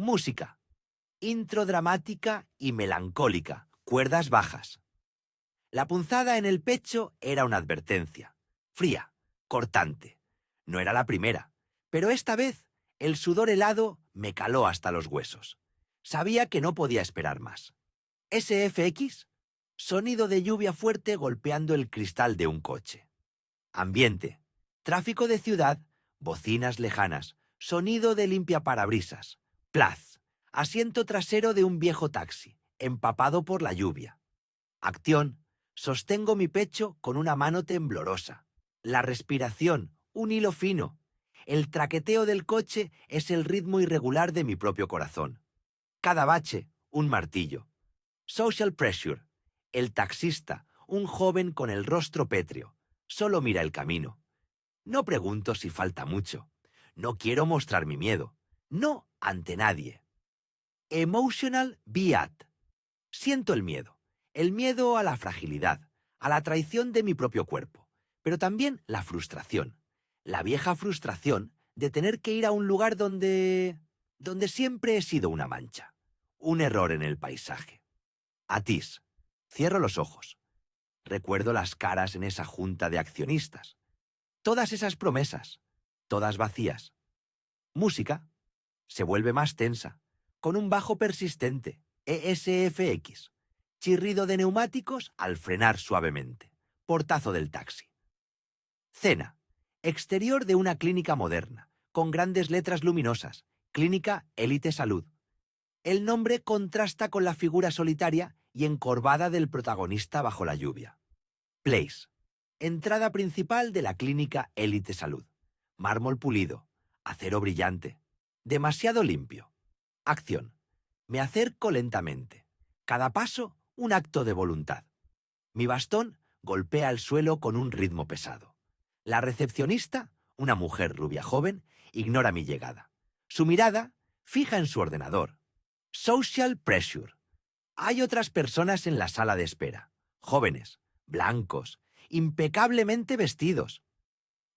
Música. Intro dramática y melancólica. Cuerdas bajas. La punzada en el pecho era una advertencia. Fría, cortante. No era la primera, pero esta vez el sudor helado me caló hasta los huesos. Sabía que no podía esperar más. SFX. Sonido de lluvia fuerte golpeando el cristal de un coche. Ambiente. Tráfico de ciudad, bocinas lejanas, sonido de limpiaparabrisas. Plaz. Asiento trasero de un viejo taxi, empapado por la lluvia. Acción. Sostengo mi pecho con una mano temblorosa. La respiración, un hilo fino. El traqueteo del coche es el ritmo irregular de mi propio corazón. Cada bache, un martillo. Social pressure. El taxista, un joven con el rostro pétreo. Solo mira el camino. No pregunto si falta mucho. No quiero mostrar mi miedo. No ante nadie. Emotional Beat. Siento el miedo. El miedo a la fragilidad, a la traición de mi propio cuerpo. Pero también la frustración. La vieja frustración de tener que ir a un lugar donde siempre he sido una mancha. Un error en el paisaje. Atis. Cierro los ojos. Recuerdo las caras en esa junta de accionistas. Todas esas promesas, todas vacías. Música se vuelve más tensa, con un bajo persistente, ESFX. Chirrido de neumáticos al frenar suavemente. Portazo del taxi. Cena. Exterior de una clínica moderna, con grandes letras luminosas. Clínica Élite Salud. El nombre contrasta con la figura solitaria y encorvada del protagonista bajo la lluvia. Place. Entrada principal de la clínica Élite Salud. Mármol pulido. Acero brillante. Demasiado limpio. Acción. Me acerco lentamente. Cada paso, un acto de voluntad. Mi bastón golpea el suelo con un ritmo pesado. La recepcionista, una mujer rubia joven, ignora mi llegada. Su mirada fija en su ordenador. Social pressure. Hay otras personas en la sala de espera. Jóvenes, blancos, impecablemente vestidos.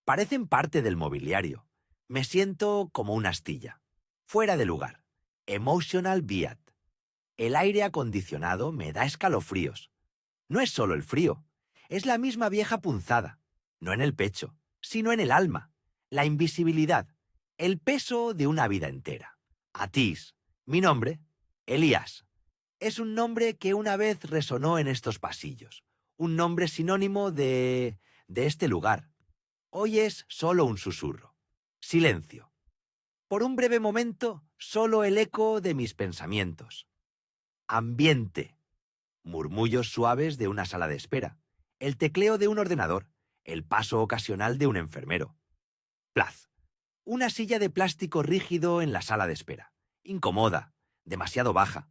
Parecen parte del mobiliario. Me siento como una astilla. Fuera de lugar. Emotional Beat. El aire acondicionado me da escalofríos. No es solo el frío, es la misma vieja punzada, no en el pecho, sino en el alma, la invisibilidad, el peso de una vida entera. Atis, mi nombre, Elías. Es un nombre que una vez resonó en estos pasillos, un nombre sinónimo de este lugar. Hoy es solo un susurro. Silencio. Por un breve momento, solo el eco de mis pensamientos. Ambiente. Murmullos suaves de una sala de espera. El tecleo de un ordenador. El paso ocasional de un enfermero. Plaz. Una silla de plástico rígido en la sala de espera. Incómoda. Demasiado baja.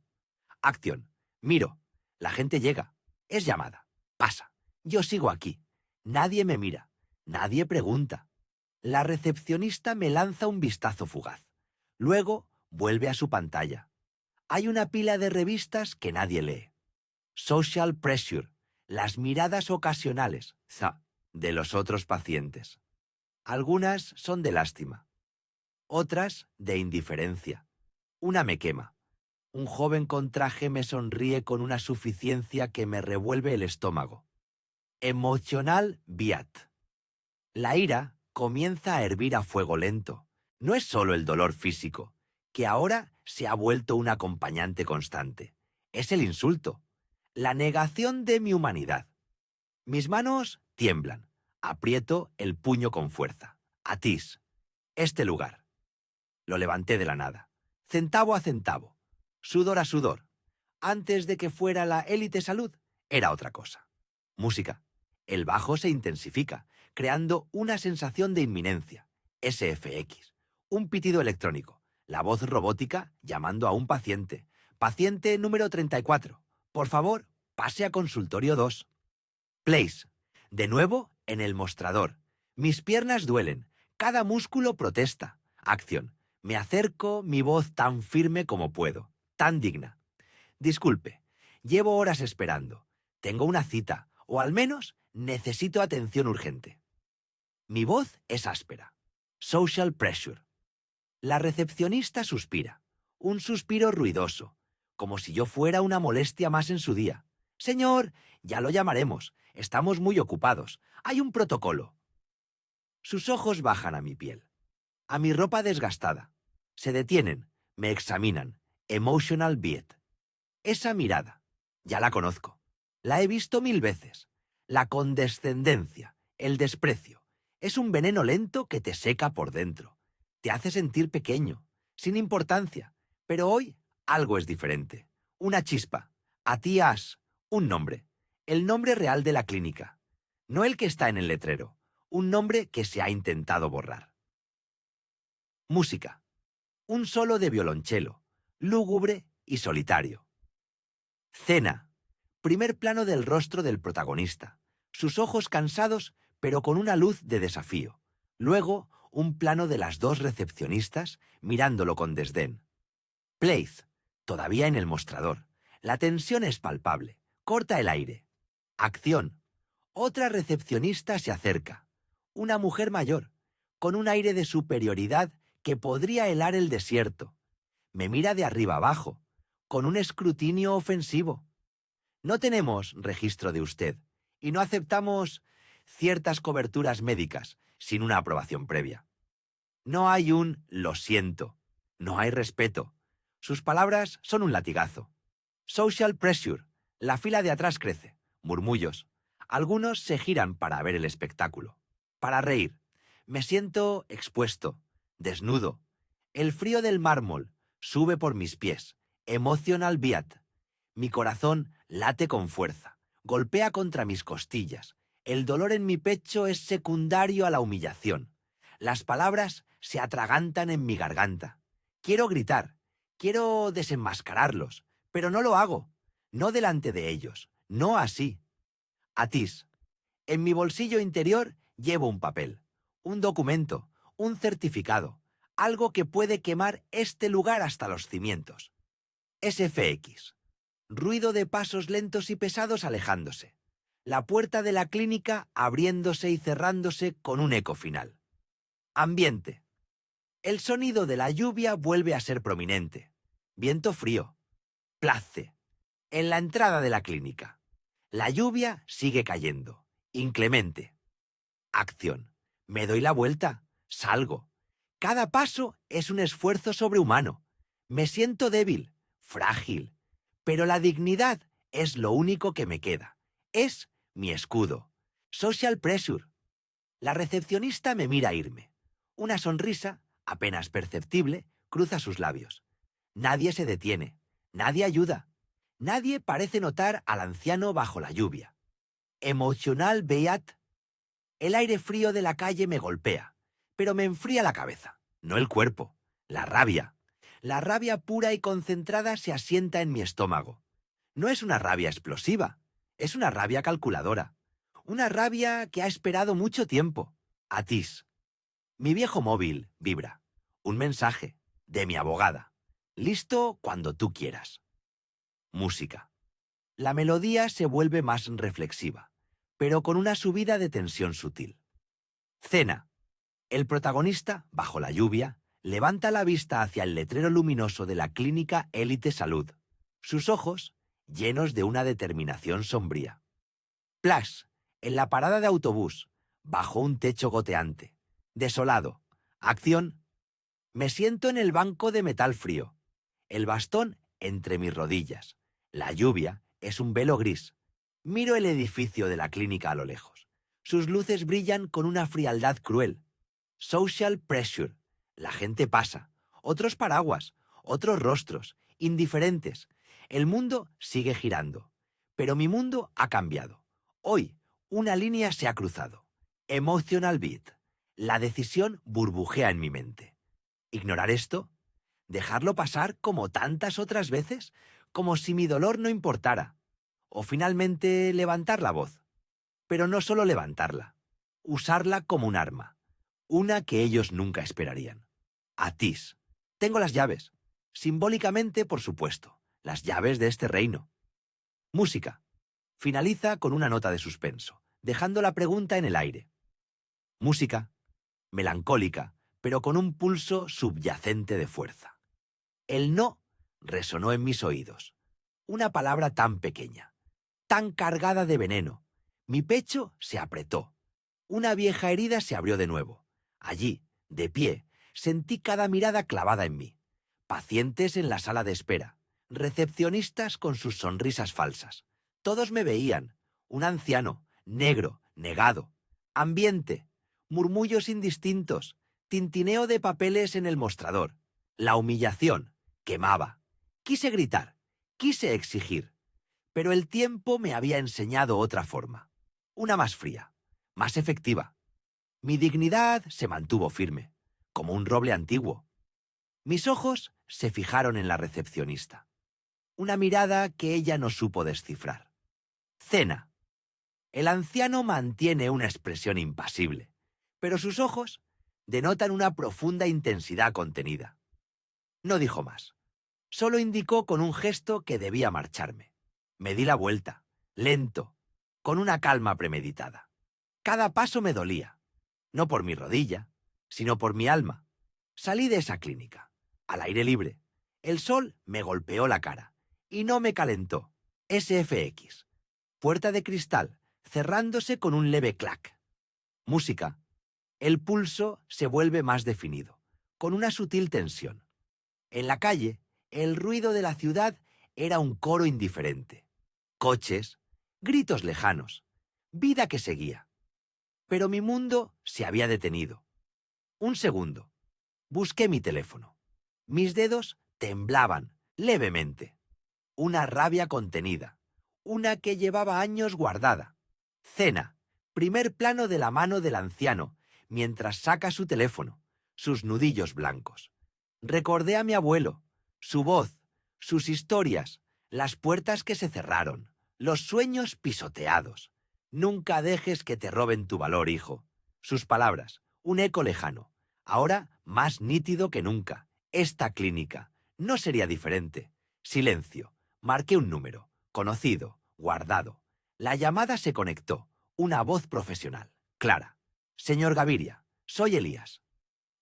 Acción. Miro. La gente llega. Es llamada. Pasa. Yo sigo aquí. Nadie me mira. Nadie pregunta. La recepcionista me lanza un vistazo fugaz. Luego vuelve a su pantalla. Hay una pila de revistas que nadie lee. Social pressure. Las miradas ocasionales, de los otros pacientes. Algunas son de lástima. Otras de indiferencia. Una me quema. Un joven con traje me sonríe con una suficiencia que me revuelve el estómago. Emotional Beat. La ira comienza a hervir a fuego lento. No es solo el dolor físico, que ahora se ha vuelto un acompañante constante. Es el insulto, la negación de mi humanidad. Mis manos tiemblan. Aprieto el puño con fuerza. Atis. Este lugar. Lo levanté de la nada. Centavo a centavo. Sudor a sudor. Antes de que fuera la Élite Salud, era otra cosa. Música. El bajo se intensifica, creando una sensación de inminencia. SFX. Un pitido electrónico. La voz robótica llamando a un paciente. Paciente número 34. Por favor, pase a consultorio 2. Place. De nuevo en el mostrador. Mis piernas duelen. Cada músculo protesta. Acción. Me acerco, mi voz tan firme como puedo. Tan digna. Disculpe. Llevo horas esperando. Tengo una cita. O al menos necesito atención urgente. Mi voz es áspera. Social pressure. La recepcionista suspira. Un suspiro ruidoso, como si yo fuera una molestia más en su día. Señor, ya lo llamaremos. Estamos muy ocupados. Hay un protocolo. Sus ojos bajan a mi piel, a mi ropa desgastada. Se detienen, me examinan. Emotional beat. Esa mirada, ya la conozco. La he visto 1000 veces. La condescendencia, el desprecio. Es un veneno lento que te seca por dentro. Te hace sentir pequeño, sin importancia. Pero hoy algo es diferente. Una chispa. A ti has un nombre. El nombre real de la clínica. No el que está en el letrero. Un nombre que se ha intentado borrar. Música. Un solo de violonchelo, lúgubre y solitario. Cena. Primer plano del rostro del protagonista. Sus ojos cansados, pero con una luz de desafío. Luego, un plano de las dos recepcionistas mirándolo con desdén. Place. Todavía en el mostrador. La tensión es palpable. Corta el aire. Acción. Otra recepcionista se acerca. Una mujer mayor, con un aire de superioridad que podría helar el desierto. Me mira de arriba abajo, con un escrutinio ofensivo. No tenemos registro de usted y no aceptamos ciertas coberturas médicas sin una aprobación previa. No hay un lo siento, no hay respeto. Sus palabras son un latigazo. Social pressure. La fila de atrás crece. Murmullos. Algunos se giran para ver el espectáculo. Para reír. Me siento expuesto, desnudo. El frío del mármol sube por mis pies. Emotional beat. Mi corazón late con fuerza. Golpea contra mis costillas. El dolor en mi pecho es secundario a la humillación. Las palabras se atragantan en mi garganta. Quiero gritar. Quiero desenmascararlos. Pero no lo hago. No delante de ellos. No así. Atis. En mi bolsillo interior llevo un papel, un documento, un certificado, algo que puede quemar este lugar hasta los cimientos. SFX. Ruido de pasos lentos y pesados alejándose. La puerta de la clínica abriéndose y cerrándose con un eco final. Ambiente. El sonido de la lluvia vuelve a ser prominente. Viento frío. Place. En la entrada de la clínica. La lluvia sigue cayendo. Inclemente. Acción. Me doy la vuelta. Salgo. Cada paso es un esfuerzo sobrehumano. Me siento débil, frágil. Pero la dignidad es lo único que me queda. Es mi escudo. Social pressure. La recepcionista me mira irme. Una sonrisa, apenas perceptible, cruza sus labios. Nadie se detiene. Nadie ayuda. Nadie parece notar al anciano bajo la lluvia. Emotional beat. El aire frío de la calle me golpea, pero me enfría la cabeza, no el cuerpo, la rabia. La rabia pura y concentrada se asienta en mi estómago. No es una rabia explosiva, es una rabia calculadora. Una rabia que ha esperado mucho tiempo. Atis. Mi viejo móvil vibra. Un mensaje de mi abogada. Listo cuando tú quieras. Música. La melodía se vuelve más reflexiva, pero con una subida de tensión sutil. Cena. El protagonista, bajo la lluvia, levanta la vista hacia el letrero luminoso de la clínica Élite Salud. Sus ojos, llenos de una determinación sombría. Plash. En la parada de autobús, bajo un techo goteante. Desolado. Acción. Me siento en el banco de metal frío. El bastón entre mis rodillas. La lluvia es un velo gris. Miro el edificio de la clínica a lo lejos. Sus luces brillan con una frialdad cruel. Social pressure. La gente pasa. Otros paraguas. Otros rostros. Indiferentes. El mundo sigue girando. Pero mi mundo ha cambiado. Hoy, una línea se ha cruzado. Emotional beat. La decisión burbujea en mi mente. ¿Ignorar esto? ¿Dejarlo pasar como tantas otras veces? Como si mi dolor no importara. O finalmente levantar la voz. Pero no solo levantarla. Usarla como un arma. Una que ellos nunca esperarían. Atis. Tengo las llaves. Simbólicamente, por supuesto. Las llaves de este reino. Música. Finaliza con una nota de suspenso, dejando la pregunta en el aire. Música. Melancólica, pero con un pulso subyacente de fuerza. El no resonó en mis oídos. Una palabra tan pequeña, tan cargada de veneno. Mi pecho se apretó. Una vieja herida se abrió de nuevo. Allí, de pie, sentí cada mirada clavada en mí. Pacientes en la sala de espera, recepcionistas con sus sonrisas falsas. Todos me veían. Un anciano, negro, negado. Ambiente, murmullos indistintos, tintineo de papeles en el mostrador. La humillación quemaba. Quise gritar, quise exigir. Pero el tiempo me había enseñado otra forma. Una más fría, más efectiva. Mi dignidad se mantuvo firme, como un roble antiguo. Mis ojos se fijaron en la recepcionista. Una mirada que ella no supo descifrar. Cena. El anciano mantiene una expresión impasible, pero sus ojos denotan una profunda intensidad contenida. No dijo más. Solo indicó con un gesto que debía marcharme. Me di la vuelta, lento, con una calma premeditada. Cada paso me dolía, no por mi rodilla, sino por mi alma. Salí de esa clínica, al aire libre. El sol me golpeó la cara y no me calentó. SFX. Puerta de cristal, cerrándose con un leve clac. Música. El pulso se vuelve más definido, con una sutil tensión. En la calle, el ruido de la ciudad era un coro indiferente. Coches, gritos lejanos, vida que seguía. Pero mi mundo se había detenido. Un segundo. Busqué mi teléfono. Mis dedos temblaban levemente. Una rabia contenida, una que llevaba años guardada. Cena, primer plano de la mano del anciano, mientras saca su teléfono, sus nudillos blancos. Recordé a mi abuelo, su voz, sus historias, las puertas que se cerraron, los sueños pisoteados. Nunca dejes que te roben tu valor, hijo. Sus palabras, un eco lejano, ahora más nítido que nunca. Esta clínica no sería diferente. Silencio. Marqué un número, conocido, guardado. La llamada se conectó. Una voz profesional, clara. Señor Gaviria, soy Elías.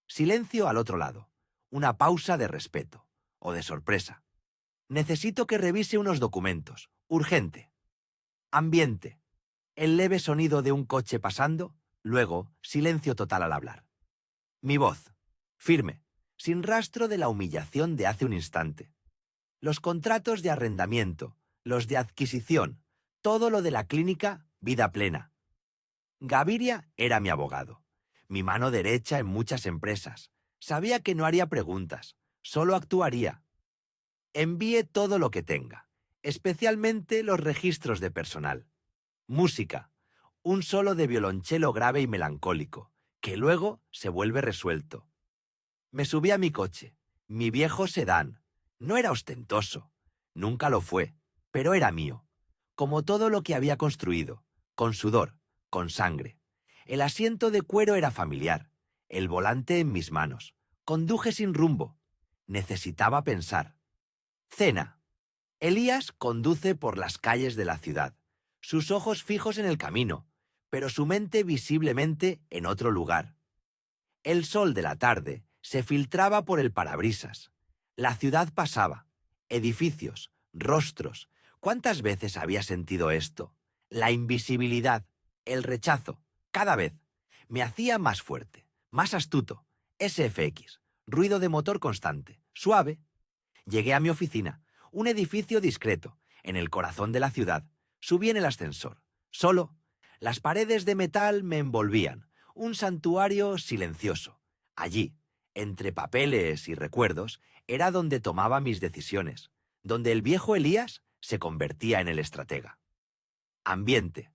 Silencio al otro lado. Una pausa de respeto, o de sorpresa. Necesito que revise unos documentos. Urgente. Ambiente. El leve sonido de un coche pasando, luego silencio total al hablar. Mi voz, firme, sin rastro de la humillación de hace un instante. Los contratos de arrendamiento, los de adquisición, todo lo de la clínica, vida plena. Gaviria era mi abogado, mi mano derecha en muchas empresas. Sabía que no haría preguntas, solo actuaría. Envíe todo lo que tenga, especialmente los registros de personal. Música, un solo de violonchelo grave y melancólico, que luego se vuelve resuelto. Me subí a mi coche, mi viejo sedán. No era ostentoso, nunca lo fue, pero era mío, como todo lo que había construido, con sudor, con sangre. El asiento de cuero era familiar, el volante en mis manos. Conduje sin rumbo. Necesitaba pensar. Cena. Elías conduce por las calles de la ciudad, sus ojos fijos en el camino, pero su mente visiblemente en otro lugar. El sol de la tarde se filtraba por el parabrisas. La ciudad pasaba. Edificios, rostros. ¿Cuántas veces había sentido esto? La invisibilidad, el rechazo, cada vez. Me hacía más fuerte, más astuto. SFX, ruido de motor constante, suave. Llegué a mi oficina, un edificio discreto, en el corazón de la ciudad. Subí en el ascensor. Solo. Las paredes de metal me envolvían. Un santuario silencioso. Allí, entre papeles y recuerdos, era donde tomaba mis decisiones, donde el viejo Elías se convertía en el estratega. Ambiente.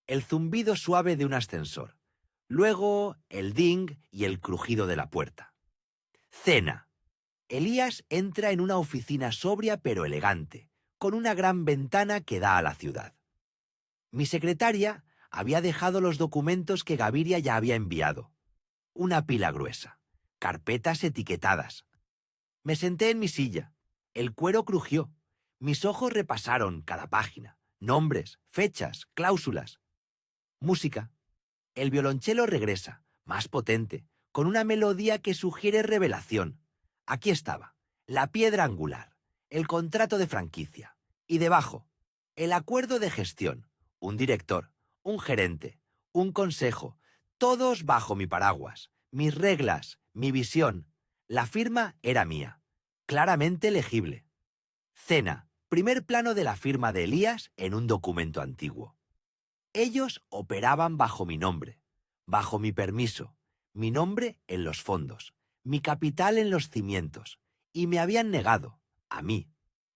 El zumbido suave de un ascensor. Luego, el ding y el crujido de la puerta. Cena. Elías entra en una oficina sobria pero elegante, con una gran ventana que da a la ciudad. Mi secretaria había dejado los documentos que Gaviria ya había enviado. Una pila gruesa, carpetas etiquetadas. Me senté en mi silla. El cuero crujió. Mis ojos repasaron cada página. Nombres, fechas, cláusulas. Música. El violonchelo regresa, más potente, con una melodía que sugiere revelación. Aquí estaba, la piedra angular, el contrato de franquicia. Y debajo, el acuerdo de gestión, un director, un gerente, un consejo, todos bajo mi paraguas, mis reglas, mi visión. La firma era mía, claramente legible. Cena, primer plano de la firma de Elías en un documento antiguo. Ellos operaban bajo mi nombre, bajo mi permiso, mi nombre en los fondos, mi capital en los cimientos, y me habían negado, a mí,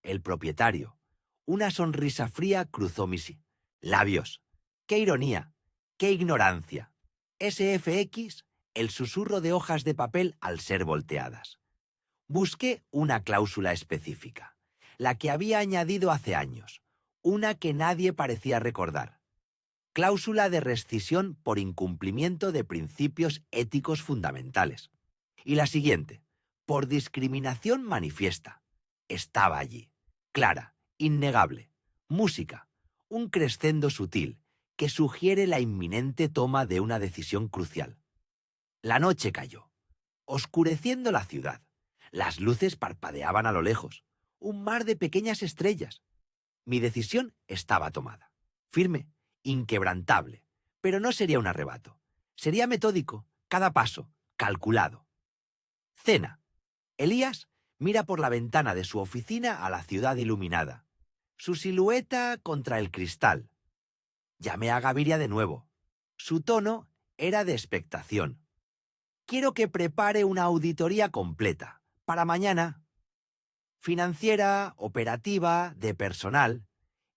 el propietario. Una sonrisa fría cruzó mis labios. ¡Qué ironía! ¡Qué ignorancia! SFX, el susurro de hojas de papel al ser volteadas. Busqué una cláusula específica, la que había añadido hace años, una que nadie parecía recordar. Cláusula de rescisión por incumplimiento de principios éticos fundamentales. Y la siguiente, por discriminación manifiesta. Estaba allí, clara, innegable. Música, un crescendo sutil que sugiere la inminente toma de una decisión crucial. La noche cayó, oscureciendo la ciudad. Las luces parpadeaban a lo lejos, un mar de pequeñas estrellas. Mi decisión estaba tomada, firme, inquebrantable, pero no sería un arrebato. Sería metódico, cada paso, calculado. Cena. Elías mira por la ventana de su oficina a la ciudad iluminada. Su silueta contra el cristal. Llamé a Gaviria de nuevo. Su tono era de expectación. Quiero que prepare una auditoría completa, para mañana. Financiera, operativa, de personal,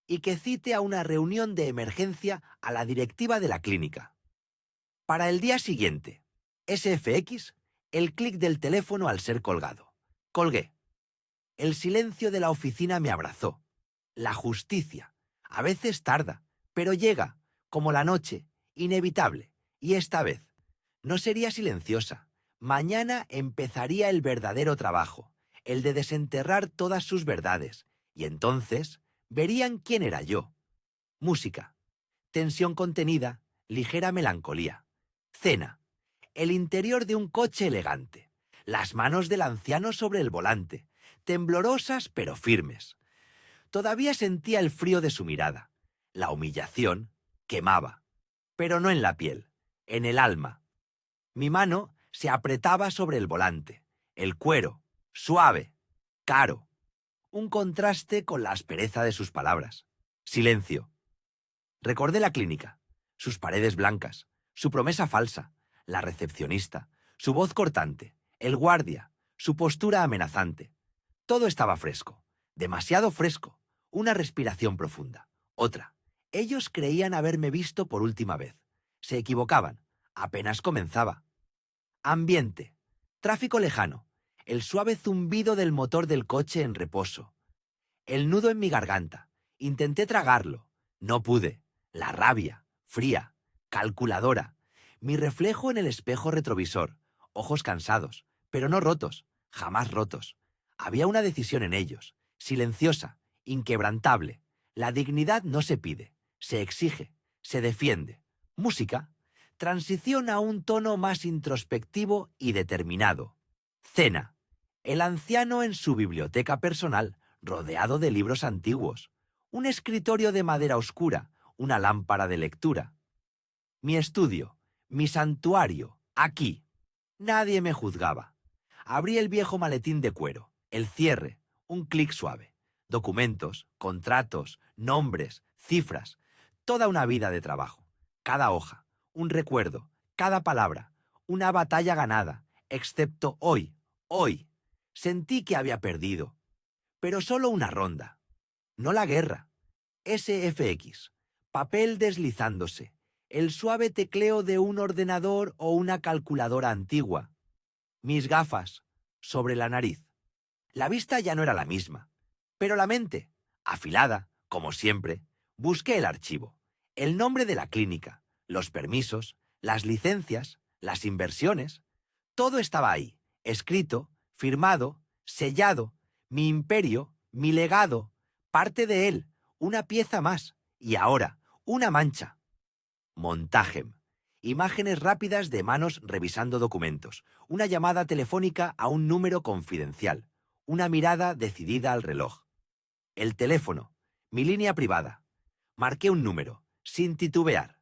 y que cite a una reunión de emergencia a la directiva de la clínica. Para el día siguiente, SFX, el clic del teléfono al ser colgado. Colgué. El silencio de la oficina me abrazó. La justicia, a veces tarda, pero llega, como la noche, inevitable, y esta vez no sería silenciosa. Mañana empezaría el verdadero trabajo, el de desenterrar todas sus verdades, y entonces verían quién era yo. Música, tensión contenida, ligera melancolía. Cena, el interior de un coche elegante, las manos del anciano sobre el volante, temblorosas pero firmes. Todavía sentía el frío de su mirada. La humillación quemaba, pero no en la piel, en el alma. Mi mano se apretaba sobre el volante, el cuero, suave, caro. Un contraste con la aspereza de sus palabras. Silencio. Recordé la clínica, sus paredes blancas, su promesa falsa, la recepcionista, su voz cortante, el guardia, su postura amenazante. Todo estaba fresco, demasiado fresco. Una respiración profunda. Otra. Ellos creían haberme visto por última vez. Se equivocaban. Apenas comenzaba. Ambiente. Tráfico lejano. El suave zumbido del motor del coche en reposo. El nudo en mi garganta. Intenté tragarlo. No pude. La rabia. Fría. Calculadora. Mi reflejo en el espejo retrovisor. Ojos cansados. Pero no rotos. Jamás rotos. Había una decisión en ellos. Silenciosa. Inquebrantable. La dignidad no se pide. Se exige. Se defiende. Música. Transición a un tono más introspectivo y determinado. Cena. El anciano en su biblioteca personal, rodeado de libros antiguos. Un escritorio de madera oscura, una lámpara de lectura. Mi estudio, mi santuario, aquí. Nadie me juzgaba. Abrí el viejo maletín de cuero, el cierre, un clic suave. Documentos, contratos, nombres, cifras. Toda una vida de trabajo. Cada hoja, un recuerdo, cada palabra, una batalla ganada, excepto hoy, hoy. Sentí que había perdido, pero solo una ronda, no la guerra. SFX, papel deslizándose, el suave tecleo de un ordenador o una calculadora antigua. Mis gafas, sobre la nariz. La vista ya no era la misma, pero la mente, afilada, como siempre, busqué el archivo, el nombre de la clínica, los permisos, las licencias, las inversiones. Todo estaba ahí, escrito, firmado, sellado, mi imperio, mi legado, parte de él, una pieza más, y ahora, una mancha. Montagem. Imágenes rápidas de manos revisando documentos, una llamada telefónica a un número confidencial, una mirada decidida al reloj. El teléfono, mi línea privada. Marqué un número, sin titubear.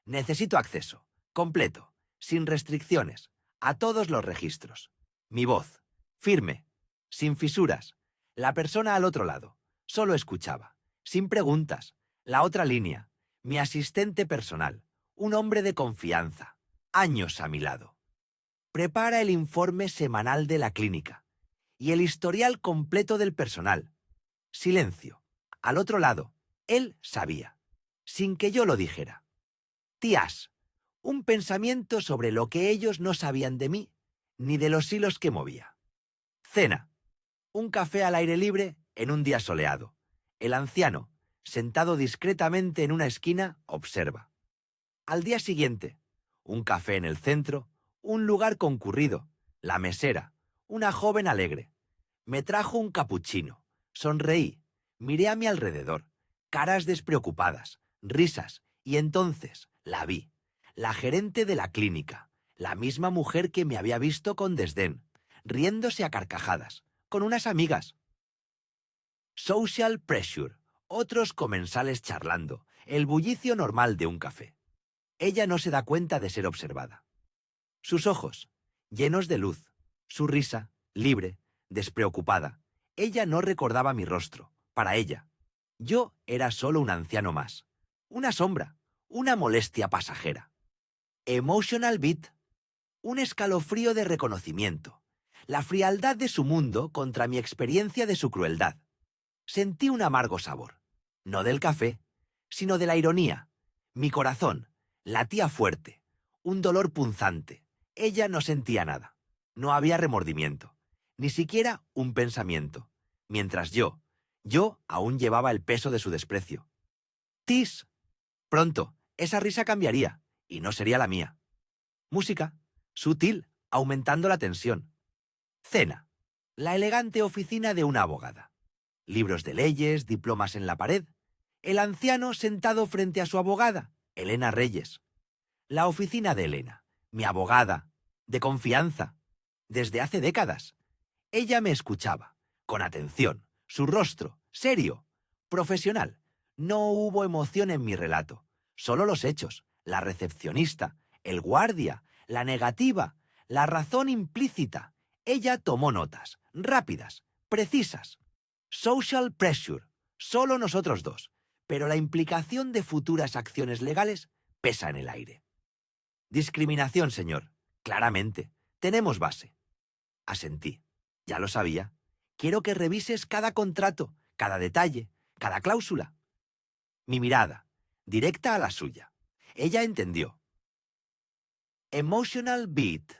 Necesito acceso, completo, sin restricciones, a todos los registros. Mi voz, firme, sin fisuras. La persona al otro lado, solo escuchaba, sin preguntas. La otra línea, mi asistente personal, un hombre de confianza, años a mi lado. Prepara el informe semanal de la clínica y el historial completo del personal. Silencio. Al otro lado, él sabía, sin que yo lo dijera. Tías, un pensamiento sobre lo que ellos no sabían de mí, ni de los hilos que movía. Cena. Un café al aire libre en un día soleado. El anciano, sentado discretamente en una esquina, observa. Al día siguiente, un café en el centro, un lugar concurrido, la mesera, una joven alegre. Me trajo un capuchino. Sonreí, miré a mi alrededor, caras despreocupadas, risas, y entonces la vi, la gerente de la clínica, la misma mujer que me había visto con desdén, riéndose a carcajadas, con unas amigas. Social pressure, otros comensales charlando, el bullicio normal de un café. Ella no se da cuenta de ser observada. Sus ojos, llenos de luz, su risa, libre, despreocupada. Ella no recordaba mi rostro, para ella. Yo era solo un anciano más, una sombra, una molestia pasajera. Emotional beat, un escalofrío de reconocimiento, la frialdad de su mundo contra mi experiencia de su crueldad. Sentí un amargo sabor, no del café, sino de la ironía. Mi corazón latía fuerte, un dolor punzante. Ella no sentía nada, no había remordimiento, ni siquiera un pensamiento, mientras yo aún llevaba el peso de su desprecio. ¡Tis! Pronto, esa risa cambiaría, y no sería la mía. Música, sutil, aumentando la tensión. Cena, la elegante oficina de una abogada. Libros de leyes, diplomas en la pared. El anciano sentado frente a su abogada, Elena Reyes. La oficina de Elena, mi abogada, de confianza, desde hace décadas. Ella me escuchaba, con atención, su rostro, serio, profesional. No hubo emoción en mi relato, solo los hechos, la recepcionista, el guardia, la negativa, la razón implícita. Ella tomó notas, rápidas, precisas. Social pressure, solo nosotros dos, pero la implicación de futuras acciones legales pesa en el aire. Discriminación, señor. Claramente. Tenemos base. Asentí. Ya lo sabía. Quiero que revises cada contrato, cada detalle, cada cláusula. Mi mirada, directa a la suya. Ella entendió. Emotional beat.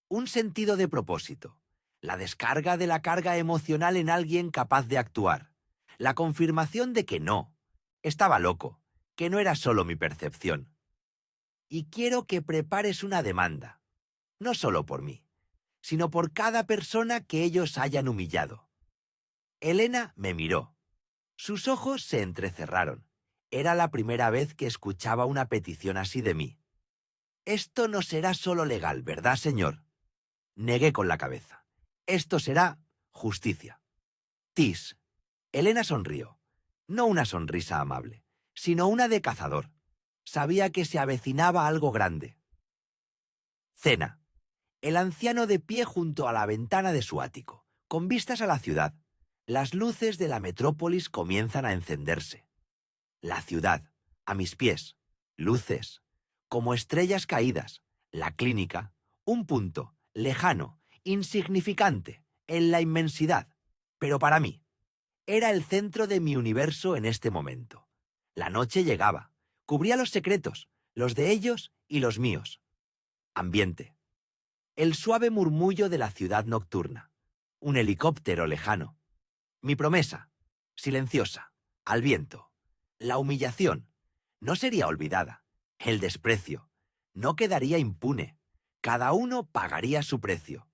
Un sentido de propósito. La descarga de la carga emocional en alguien capaz de actuar. La confirmación de que no. Estaba loco. Que no era solo mi percepción. Y quiero que prepares una demanda. No solo por mí, sino por cada persona que ellos hayan humillado. Elena me miró. Sus ojos se entrecerraron. Era la primera vez que escuchaba una petición así de mí. Esto no será solo legal, ¿verdad, señor? Negué con la cabeza. Esto será justicia. Tis. Elena sonrió. No una sonrisa amable, sino una de cazador. Sabía que se avecinaba algo grande. Cena. El anciano de pie junto a la ventana de su ático, con vistas a la ciudad. Las luces de la metrópolis comienzan a encenderse. La ciudad, a mis pies, luces, como estrellas caídas. La clínica, un punto, lejano, insignificante, en la inmensidad. Pero para mí, era el centro de mi universo en este momento. La noche llegaba, cubría los secretos, los de ellos y los míos. Ambiente. El suave murmullo de la ciudad nocturna. Un helicóptero lejano. Mi promesa, silenciosa, al viento. La humillación, no sería olvidada. El desprecio, no quedaría impune. Cada uno pagaría su precio.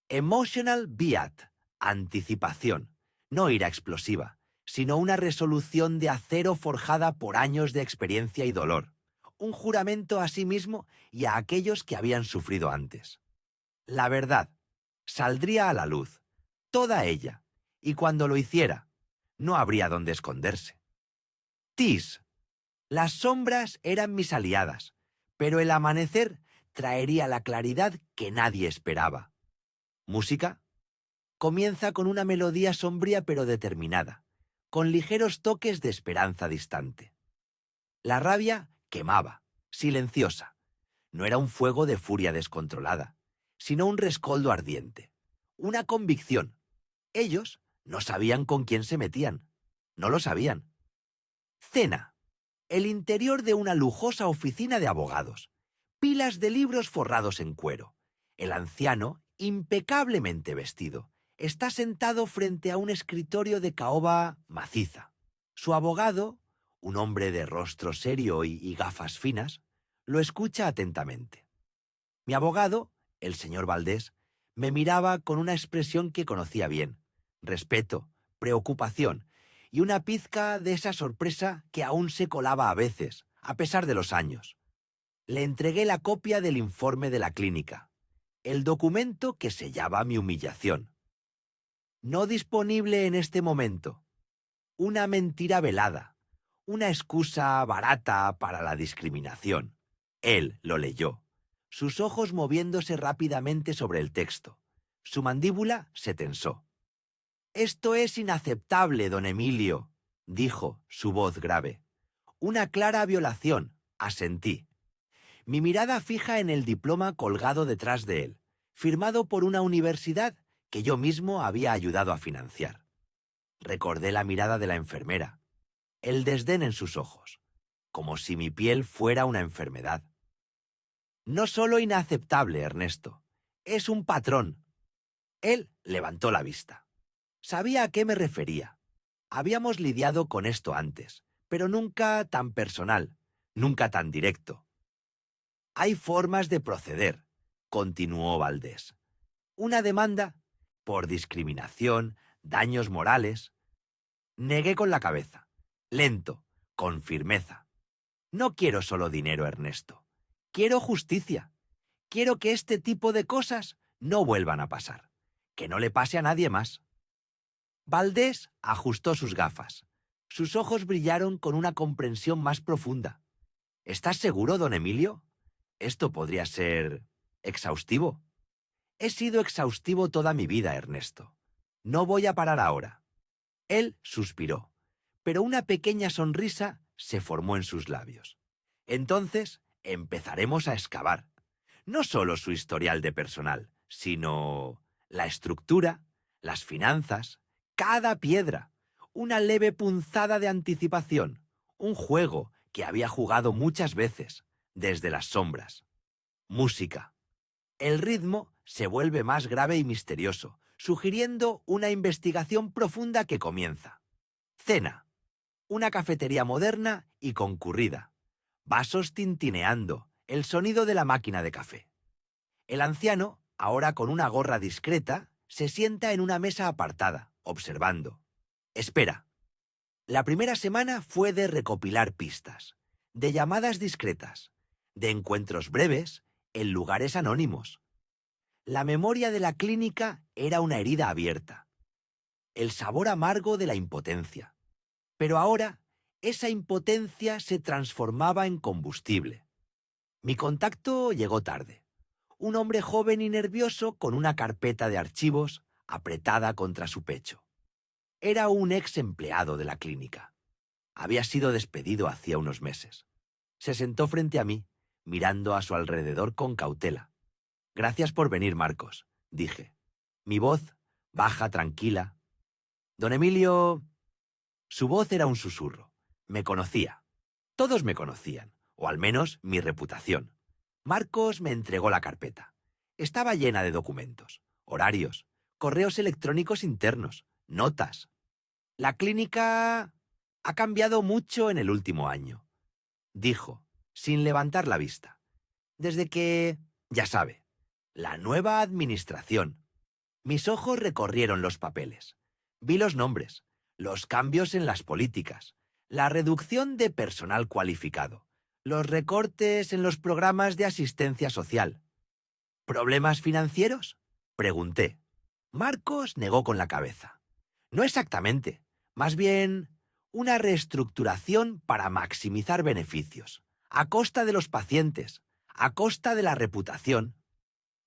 Emotional beat, anticipación. No ira explosiva, sino una resolución de acero forjada por años de experiencia y dolor. Un juramento a sí mismo y a aquellos que habían sufrido antes. La verdad saldría a la luz. toda ella, y cuando lo hiciera, no habría dónde esconderse. Tis. Las sombras eran mis aliadas, pero el amanecer traería la claridad que nadie esperaba. ¿Música? Comienza con una melodía sombría pero determinada, con ligeros toques de esperanza distante. La rabia quemaba, silenciosa. No era un fuego de furia descontrolada, sino un rescoldo ardiente, una convicción. Ellos no sabían con quién se metían, no lo sabían. Cena. El interior de una lujosa oficina de abogados. Pilas de libros forrados en cuero. El anciano, impecablemente vestido, está sentado frente a un escritorio de caoba maciza. Su abogado, un hombre de rostro serio y gafas finas, lo escucha atentamente. Mi abogado, el señor Valdés, me miraba con una expresión que conocía bien: respeto, preocupación y una pizca de esa sorpresa que aún se colaba a veces, a pesar de los años. Le entregué la copia del informe de la clínica, el documento que sellaba mi humillación. No disponible en este momento. Una mentira velada, una excusa barata para la discriminación. Él lo leyó, sus ojos moviéndose rápidamente sobre el texto. Su mandíbula se tensó. «Esto es inaceptable, don Emilio», dijo, su voz grave. «Una clara violación», asentí. Mi mirada fija en el diploma colgado detrás de él, firmado por una universidad que yo mismo había ayudado a financiar. Recordé la mirada de la enfermera, el desdén en sus ojos, como si mi piel fuera una enfermedad. «No solo inaceptable, Ernesto, es un patrón». Él levantó la vista. Sabía a qué me refería. Habíamos lidiado con esto antes, pero nunca tan personal, nunca tan directo. «Hay formas de proceder», continuó Valdés. «Una demanda por discriminación, daños morales». Negué con la cabeza, lento, con firmeza. «No quiero solo dinero, Ernesto. Quiero justicia. Quiero que este tipo de cosas no vuelvan a pasar. Que no le pase a nadie más». Valdés ajustó sus gafas. Sus ojos brillaron con una comprensión más profunda. «¿Estás seguro, don Emilio? Esto podría ser exhaustivo». «He sido exhaustivo toda mi vida, Ernesto. No voy a parar ahora». Él suspiró, pero una pequeña sonrisa se formó en sus labios. «Entonces empezaremos a excavar. No solo su historial de personal, sino la estructura, las finanzas, cada piedra, una leve punzada de anticipación, un juego que había jugado muchas veces, desde las sombras. Música. El ritmo se vuelve más grave y misterioso, sugiriendo una investigación profunda que comienza. Cena. Una cafetería moderna y concurrida. Vasos tintineando, el sonido de la máquina de café. El anciano, ahora con una gorra discreta, se sienta en una mesa apartada, observando. Espera. La primera semana fue de recopilar pistas, de llamadas discretas, de encuentros breves en lugares anónimos. La memoria de la clínica era una herida abierta, el sabor amargo de la impotencia. Pero ahora, esa impotencia se transformaba en combustible. Mi contacto llegó tarde. Un hombre joven y nervioso con una carpeta de archivos apretada contra su pecho. Era un ex empleado de la clínica. Había sido despedido hacía unos meses. Se sentó frente a mí, mirando a su alrededor con cautela. «Gracias por venir, Marcos», dije. Mi voz, baja, tranquila. «Don Emilio...». Su voz era un susurro. Me conocía. Todos me conocían, o al menos mi reputación. Marcos me entregó la carpeta. Estaba llena de documentos, horarios, correos electrónicos internos, notas. «La clínica ha cambiado mucho en el último año», dijo, sin levantar la vista. «Desde que, ya sabe, la nueva administración». Mis ojos recorrieron los papeles. Vi los nombres, los cambios en las políticas, la reducción de personal cualificado, los recortes en los programas de asistencia social. «¿Problemas financieros?», pregunté. Marcos negó con la cabeza. No exactamente, más bien una reestructuración para maximizar beneficios, a costa de los pacientes, a costa de la reputación.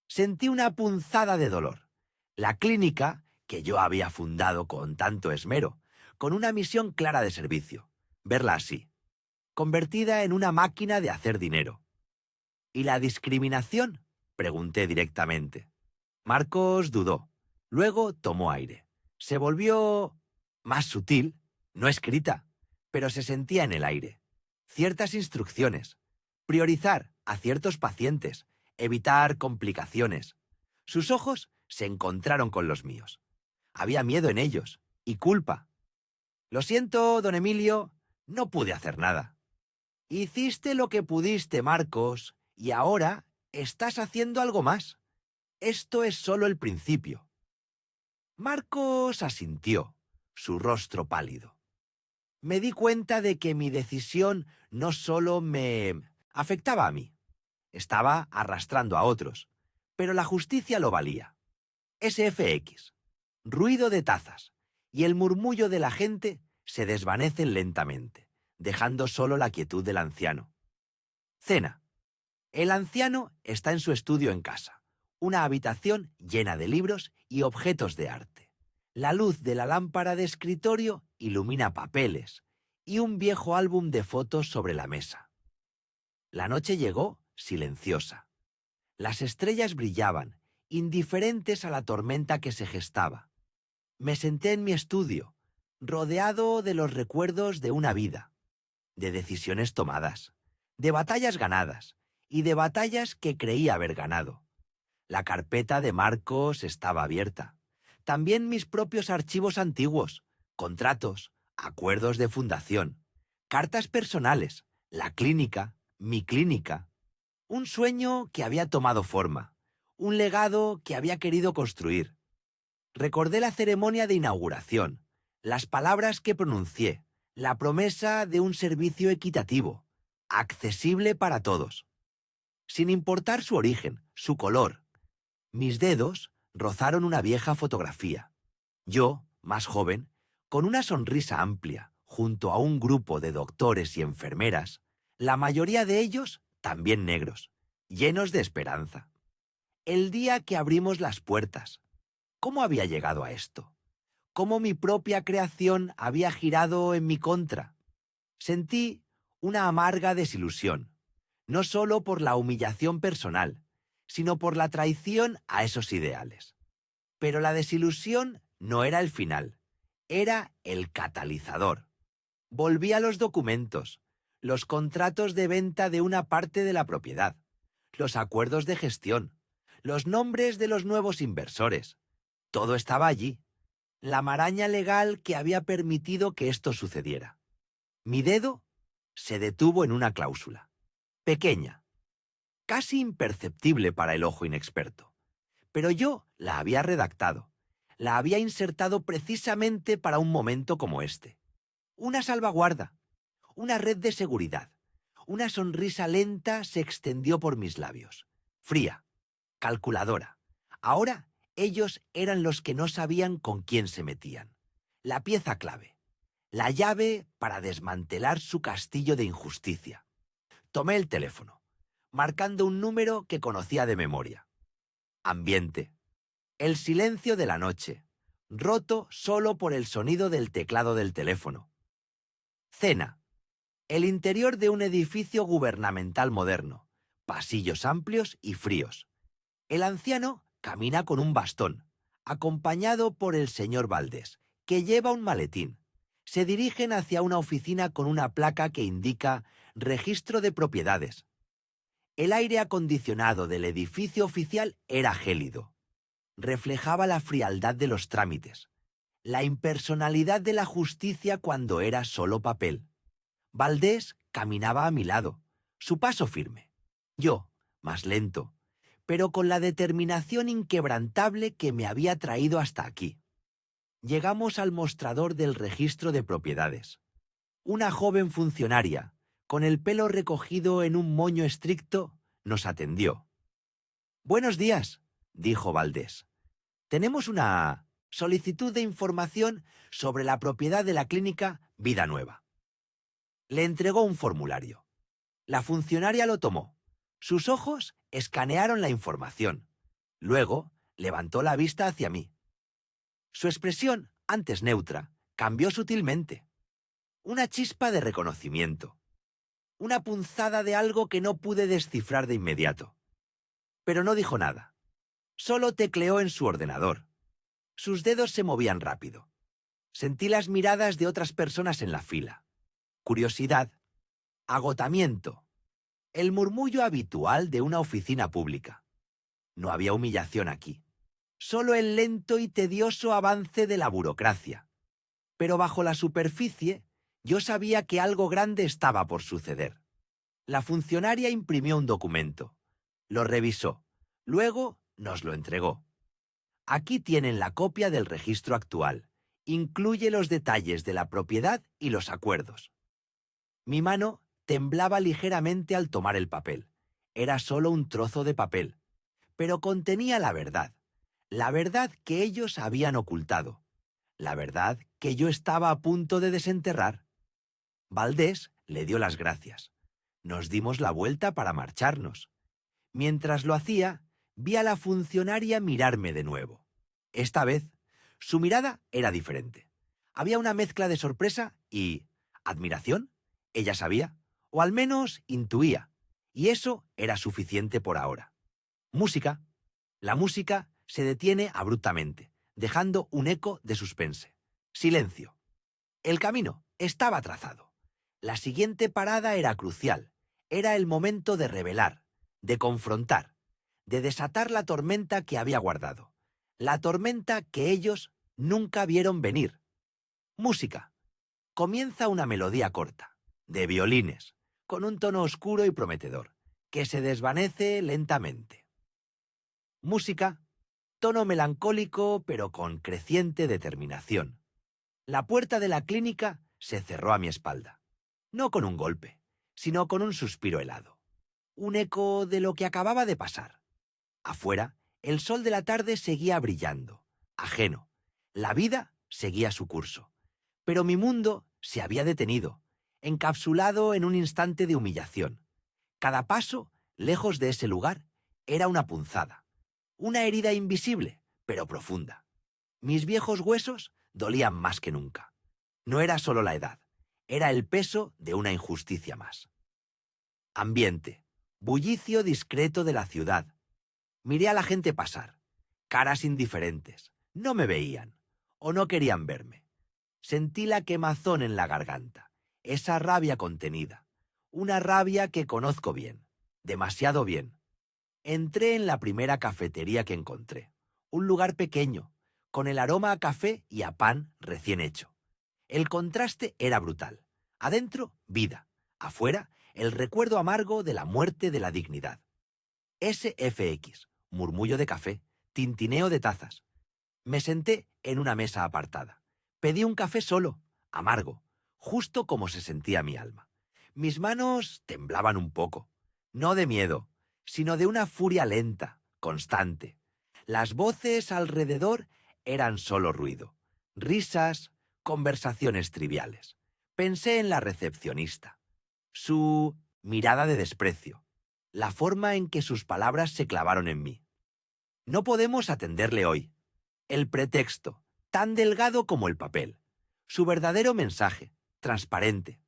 Sentí una punzada de dolor. La clínica, que yo había fundado con tanto esmero, con una misión clara de servicio, verla así, convertida en una máquina de hacer dinero. ¿Y la discriminación?, pregunté directamente. Marcos dudó. Luego tomó aire. Se volvió más sutil, no escrita, pero se sentía en el aire. Ciertas instrucciones. Priorizar a ciertos pacientes, evitar complicaciones. Sus ojos se encontraron con los míos. Había miedo en ellos y culpa. Lo siento, don Emilio, no pude hacer nada. Hiciste lo que pudiste, Marcos, y ahora estás haciendo algo más. Esto es solo el principio. Marcos asintió, su rostro pálido. Me di cuenta de que mi decisión no solo me afectaba a mí, estaba arrastrando a otros, pero la justicia lo valía. SFX, ruido de tazas, y el murmullo de la gente se desvanecen lentamente, dejando solo la quietud del anciano. Cena. El anciano está en su estudio en casa, una habitación llena de libros y objetos de arte. La luz de la lámpara de escritorio ilumina papeles y un viejo álbum de fotos sobre la mesa. La noche llegó silenciosa. Las estrellas brillaban, indiferentes a la tormenta que se gestaba. Me senté en mi estudio, rodeado de los recuerdos de una vida, de decisiones tomadas, de batallas ganadas y de batallas que creí haber ganado. La carpeta de Marcos estaba abierta. También mis propios archivos antiguos, contratos, acuerdos de fundación, cartas personales, la clínica, mi clínica. Un sueño que había tomado forma, un legado que había querido construir. Recordé la ceremonia de inauguración, las palabras que pronuncié, la promesa de un servicio equitativo, accesible para todos. Sin importar su origen, su color. Mis dedos rozaron una vieja fotografía. Yo, más joven, con una sonrisa amplia, junto a un grupo de doctores y enfermeras, la mayoría de ellos también negros, llenos de esperanza. El día que abrimos las puertas, ¿cómo había llegado a esto? ¿Cómo mi propia creación había girado en mi contra? Sentí una amarga desilusión, no solo por la humillación personal, sino por la traición a esos ideales. Pero la desilusión no era el final, era el catalizador. Volví a los documentos, los contratos de venta de una parte de la propiedad, los acuerdos de gestión, los nombres de los nuevos inversores. Todo estaba allí, la maraña legal que había permitido que esto sucediera. Mi dedo se detuvo en una cláusula, pequeña, casi imperceptible para el ojo inexperto. Pero yo la había redactado, la había insertado precisamente para un momento como este. Una salvaguarda, una red de seguridad. Una sonrisa lenta se extendió por mis labios. Fría, calculadora. Ahora ellos eran los que no sabían con quién se metían. La pieza clave, la llave para desmantelar su castillo de injusticia. Tomé el teléfono, marcando un número que conocía de memoria. Ambiente. El silencio de la noche, roto solo por el sonido del teclado del teléfono. Cena. El interior de un edificio gubernamental moderno. Pasillos amplios y fríos. El anciano camina con un bastón, acompañado por el señor Valdés, que lleva un maletín. Se dirigen hacia una oficina con una placa que indica Registro de Propiedades. El aire acondicionado del edificio oficial era gélido. Reflejaba la frialdad de los trámites, la impersonalidad de la justicia cuando era solo papel. Valdés caminaba a mi lado, su paso firme. Yo, más lento, pero con la determinación inquebrantable que me había traído hasta aquí. Llegamos al mostrador del registro de propiedades. Una joven funcionaria, con el pelo recogido en un moño estricto, nos atendió. «Buenos días», dijo Valdés. Tenemos una solicitud de información sobre la propiedad de la clínica Vida Nueva. Le entregó un formulario. La funcionaria lo tomó. Sus ojos escanearon la información. Luego levantó la vista hacia mí. Su expresión, antes neutra, cambió sutilmente. Una chispa de reconocimiento. Una punzada de algo que no pude descifrar de inmediato. Pero no dijo nada. Solo tecleó en su ordenador. Sus dedos se movían rápido. Sentí las miradas de otras personas en la fila. Curiosidad. Agotamiento. El murmullo habitual de una oficina pública. No había humillación aquí. Solo el lento y tedioso avance de la burocracia. Pero bajo la superficie, yo sabía que algo grande estaba por suceder. La funcionaria imprimió un documento. Lo revisó. Luego nos lo entregó. Aquí tienen la copia del registro actual. Incluye los detalles de la propiedad y los acuerdos. Mi mano temblaba ligeramente al tomar el papel. Era solo un trozo de papel, pero contenía la verdad que ellos habían ocultado, la verdad que yo estaba a punto de desenterrar. Valdés le dio las gracias. Nos dimos la vuelta para marcharnos. Mientras lo hacía, vi a la funcionaria mirarme de nuevo. Esta vez, su mirada era diferente. Había una mezcla de sorpresa y admiración. Ella sabía, o al menos intuía, y eso era suficiente por ahora. Música. La música se detiene abruptamente, dejando un eco de suspense. Silencio. El camino estaba trazado. La siguiente parada era crucial. Era el momento de revelar, de confrontar, de desatar la tormenta que había guardado. La tormenta que ellos nunca vieron venir. Música. Comienza una melodía corta, de violines, con un tono oscuro y prometedor, que se desvanece lentamente. Música. Tono melancólico pero con creciente determinación. La puerta de la clínica se cerró a mi espalda. No con un golpe, sino con un suspiro helado. Un eco de lo que acababa de pasar. Afuera, el sol de la tarde seguía brillando, ajeno. La vida seguía su curso. Pero mi mundo se había detenido, encapsulado en un instante de humillación. Cada paso, lejos de ese lugar, era una punzada. Una herida invisible, pero profunda. Mis viejos huesos dolían más que nunca. No era solo la edad, era el peso de una injusticia más. Ambiente. Bullicio discreto de la ciudad. Miré a la gente pasar. Caras indiferentes. No me veían. O no querían verme. Sentí la quemazón en la garganta. Esa rabia contenida. Una rabia que conozco bien. Demasiado bien. Entré en la primera cafetería que encontré. Un lugar pequeño, con el aroma a café y a pan recién hecho. El contraste era brutal. Adentro, vida. Afuera, el recuerdo amargo de la muerte de la dignidad. SFX, murmullo de café, tintineo de tazas. Me senté en una mesa apartada. Pedí un café solo, amargo, justo como se sentía mi alma. Mis manos temblaban un poco, no de miedo, sino de una furia lenta, constante. Las voces alrededor eran solo ruido, risas, conversaciones triviales. Pensé en la recepcionista, su mirada de desprecio, la forma en que sus palabras se clavaron en mí. No podemos atenderle hoy. El pretexto, tan delgado como el papel. Su verdadero mensaje, transparente.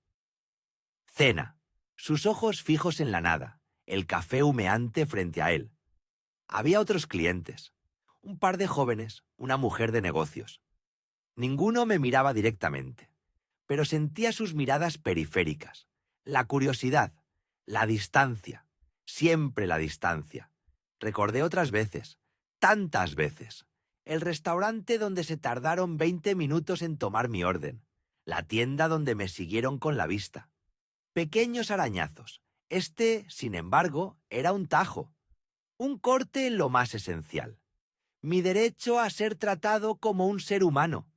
Cena, sus ojos fijos en la nada, el café humeante frente a él. Había otros clientes, un par de jóvenes, una mujer de negocios. Ninguno me miraba directamente, pero sentía sus miradas periféricas, la curiosidad, la distancia, siempre la distancia. Recordé otras veces, tantas veces. El restaurante donde se tardaron 20 minutos en tomar mi orden. La tienda donde me siguieron con la vista. Pequeños arañazos. Este, sin embargo, era un tajo. Un corte en lo más esencial. Mi derecho a ser tratado como un ser humano.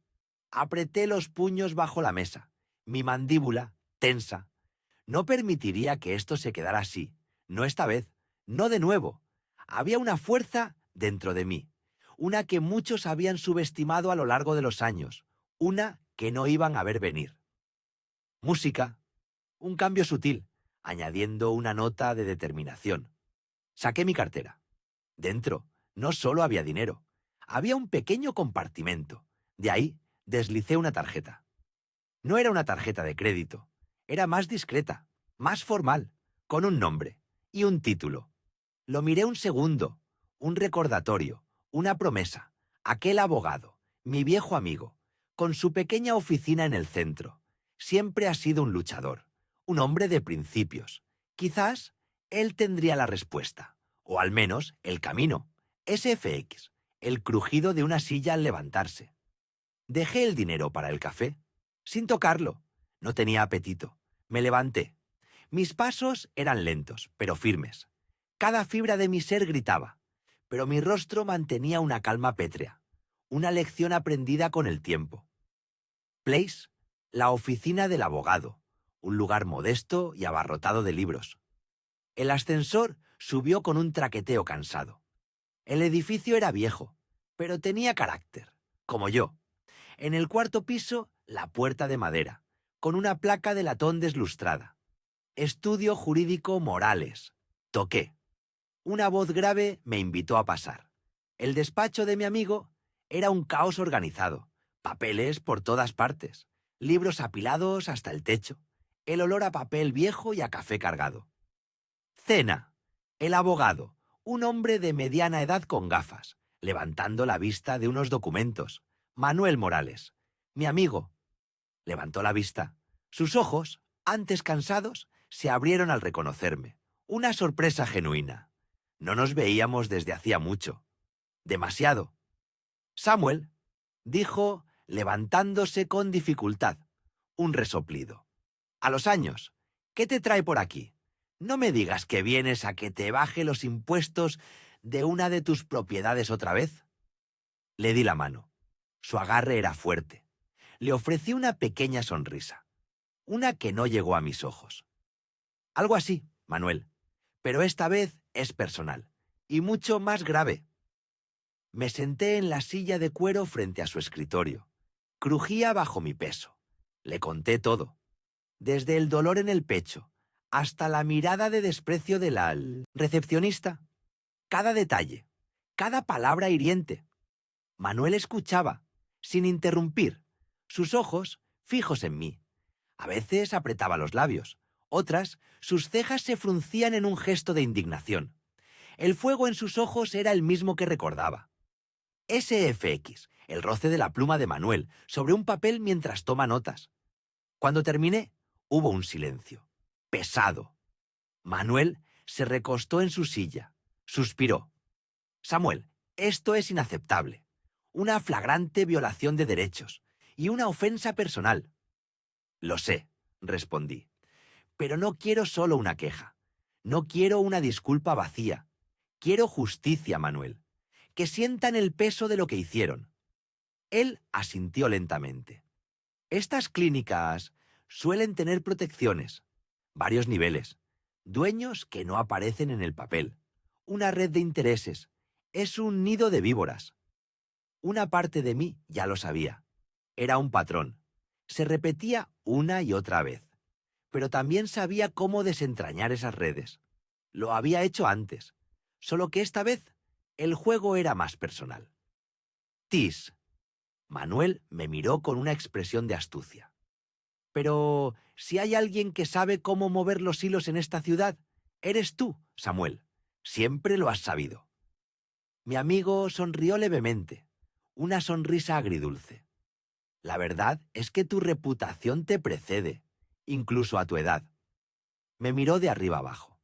Apreté los puños bajo la mesa. Mi mandíbula, tensa. No permitiría que esto se quedara así. No esta vez. No de nuevo. Había una fuerza dentro de mí. una que muchos habían subestimado a lo largo de los años, una que no iban a ver venir. Música, un cambio sutil, añadiendo una nota de determinación. Saqué mi cartera. Dentro no solo había dinero, había un pequeño compartimento. De ahí deslicé una tarjeta. No era una tarjeta de crédito, era más discreta, más formal, con un nombre y un título. Lo miré un segundo, un recordatorio, una promesa, aquel abogado, mi viejo amigo, con su pequeña oficina en el centro. Siempre ha sido un luchador, un hombre de principios. Quizás él tendría la respuesta, o al menos el camino. SFX, el crujido de una silla al levantarse. Dejé el dinero para el café, sin tocarlo. No tenía apetito. Me levanté. Mis pasos eran lentos, pero firmes. Cada fibra de mi ser gritaba, pero mi rostro mantenía una calma pétrea, una lección aprendida con el tiempo. Place, la oficina del abogado, un lugar modesto y abarrotado de libros. El ascensor subió con un traqueteo cansado. El edificio era viejo, pero tenía carácter, como yo. En el cuarto piso, la puerta de madera, con una placa de latón deslustrada. Estudio Jurídico Morales. Toqué. Una voz grave me invitó a pasar. El despacho de mi amigo era un caos organizado, papeles por todas partes, libros apilados hasta el techo, el olor a papel viejo y a café cargado. Cena. El abogado, un hombre de mediana edad con gafas, levantando la vista de unos documentos. Manuel Morales, mi amigo. Levantó la vista. Sus ojos, antes cansados, se abrieron al reconocerme. Una sorpresa genuina. No nos veíamos desde hacía mucho. Demasiado. Samuel, dijo, levantándose con dificultad. Un resoplido. A los años. ¿Qué te trae por aquí? No me digas que vienes a que te baje los impuestos de una de tus propiedades otra vez. Le di la mano. Su agarre era fuerte. Le ofrecí una pequeña sonrisa. Una que no llegó a mis ojos. Algo así, Manuel. Pero esta vez es personal. Y mucho más grave. Me senté en la silla de cuero frente a su escritorio. Crujía bajo mi peso. Le conté todo. Desde el dolor en el pecho hasta la mirada de desprecio de la recepcionista. Cada detalle. Cada palabra hiriente. Manuel escuchaba, sin interrumpir, sus ojos fijos en mí. A veces apretaba los labios, otras sus cejas se fruncían en un gesto de indignación. El fuego en sus ojos era el mismo que recordaba. SFX, el roce de la pluma de Manuel sobre un papel mientras toma notas. Cuando terminé, hubo un silencio, pesado. Manuel se recostó en su silla, suspiró. Samuel, esto es inaceptable. Una flagrante violación de derechos y una ofensa personal. Lo sé, respondí, pero no quiero solo una queja. No quiero una disculpa vacía. Quiero justicia, Manuel. Que sientan el peso de lo que hicieron. Él asintió lentamente. Estas clínicas suelen tener protecciones, varios niveles, dueños que no aparecen en el papel, una red de intereses. Es un nido de víboras. Una parte de mí ya lo sabía. Era un patrón. Se repetía una y otra vez. Pero también sabía cómo desentrañar esas redes. Lo había hecho antes, solo que esta vez el juego era más personal. Tis. Manuel me miró con una expresión de astucia. Pero si hay alguien que sabe cómo mover los hilos en esta ciudad, eres tú, Samuel. Siempre lo has sabido. Mi amigo sonrió levemente, una sonrisa agridulce. La verdad es que tu reputación te precede, incluso a tu edad. Me miró de arriba abajo.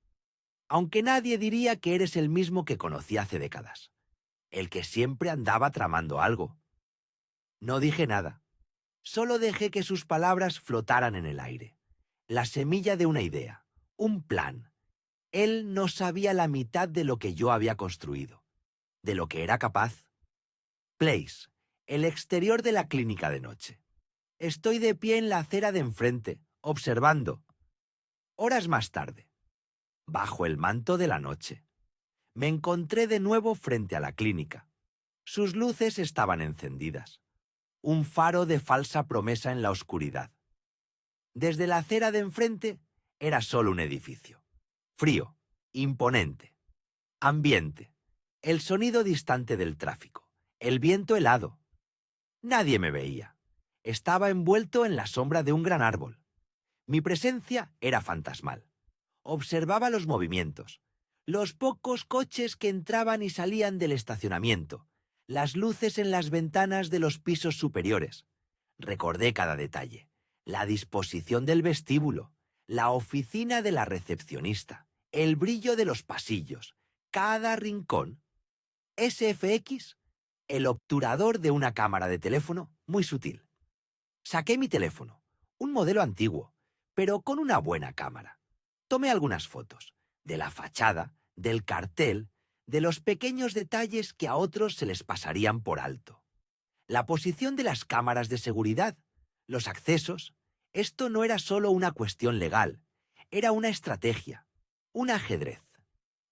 Aunque nadie diría que eres el mismo que conocí hace décadas, el que siempre andaba tramando algo. No dije nada. Solo dejé que sus palabras flotaran en el aire. La semilla de una idea, un plan. Él no sabía la mitad de lo que yo había construido, de lo que era capaz. Place, el exterior de la clínica de noche. Estoy de pie en la acera de enfrente, observando. Horas más tarde, bajo el manto de la noche, me encontré de nuevo frente a la clínica. Sus luces estaban encendidas. Un faro de falsa promesa en la oscuridad. Desde la acera de enfrente era solo un edificio. Frío, imponente. Ambiente. El sonido distante del tráfico. El viento helado. Nadie me veía. Estaba envuelto en la sombra de un gran árbol. Mi presencia era fantasmal. Observaba los movimientos, los pocos coches que entraban y salían del estacionamiento, las luces en las ventanas de los pisos superiores. Recordé cada detalle, la disposición del vestíbulo, la oficina de la recepcionista, el brillo de los pasillos, cada rincón. SFX, el obturador de una cámara de teléfono muy sutil. Saqué mi teléfono, un modelo antiguo, pero con una buena cámara. Tomé algunas fotos, de la fachada, del cartel, de los pequeños detalles que a otros se les pasarían por alto. La posición de las cámaras de seguridad, los accesos, esto no era solo una cuestión legal, era una estrategia, un ajedrez.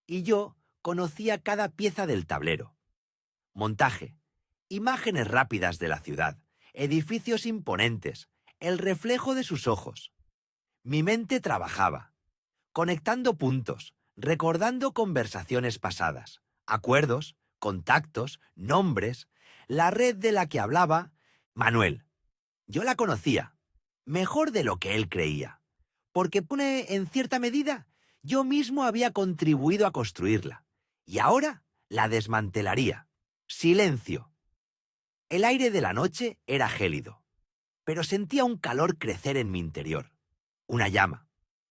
Y yo conocía cada pieza del tablero. Montaje, imágenes rápidas de la ciudad, edificios imponentes, el reflejo de sus ojos. Mi mente trabajaba, conectando puntos, recordando conversaciones pasadas, acuerdos, contactos, nombres, la red de la que hablaba Manuel. Yo la conocía, mejor de lo que él creía, porque en cierta medida, yo mismo había contribuido a construirla, y ahora la desmantelaría. Silencio. El aire de la noche era gélido, pero sentía un calor crecer en mi interior, una llama,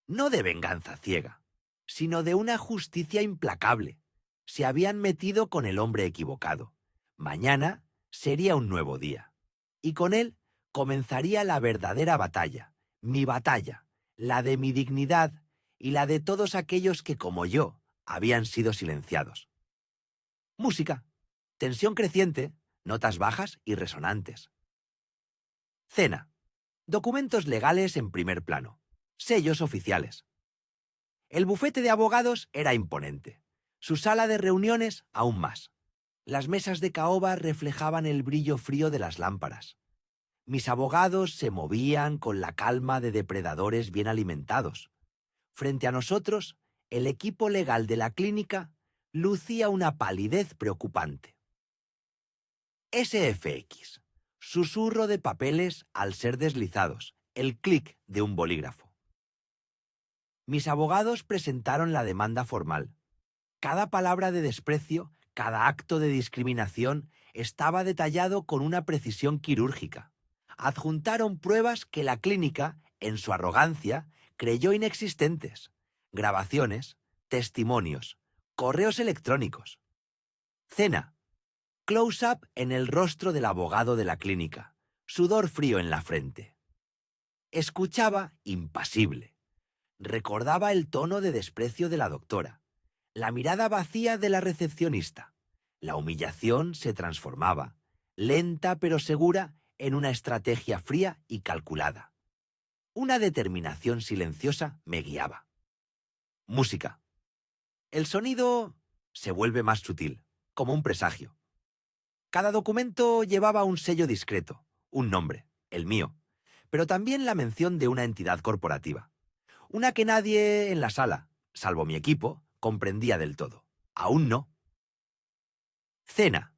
no de venganza ciega, sino de una justicia implacable. Se habían metido con el hombre equivocado. Mañana sería un nuevo día, y con él comenzaría la verdadera batalla, mi batalla, la de mi dignidad y la de todos aquellos que, como yo, habían sido silenciados. Música, tensión creciente, notas bajas y resonantes. Cena. Documentos legales en primer plano. Sellos oficiales. El bufete de abogados era imponente. Su sala de reuniones aún más. Las mesas de caoba reflejaban el brillo frío de las lámparas. Mis abogados se movían con la calma de depredadores bien alimentados. Frente a nosotros, el equipo legal de la clínica lucía una palidez preocupante. SFX. Susurro de papeles al ser deslizados, el clic de un bolígrafo. Mis abogados presentaron la demanda formal. Cada palabra de desprecio, cada acto de discriminación estaba detallado con una precisión quirúrgica. Adjuntaron pruebas que la clínica, en su arrogancia, creyó inexistentes. Grabaciones, testimonios, correos electrónicos. Cena. Close-up en el rostro del abogado de la clínica. Sudor frío en la frente. Escuchaba impasible. Recordaba el tono de desprecio de la doctora, la mirada vacía de la recepcionista. La humillación se transformaba, lenta pero segura, en una estrategia fría y calculada. Una determinación silenciosa me guiaba. Música. El sonido se vuelve más sutil, como un presagio. Cada documento llevaba un sello discreto, un nombre, el mío, pero también la mención de una entidad corporativa. Una que nadie en la sala, salvo mi equipo, comprendía del todo. Aún no. Cena.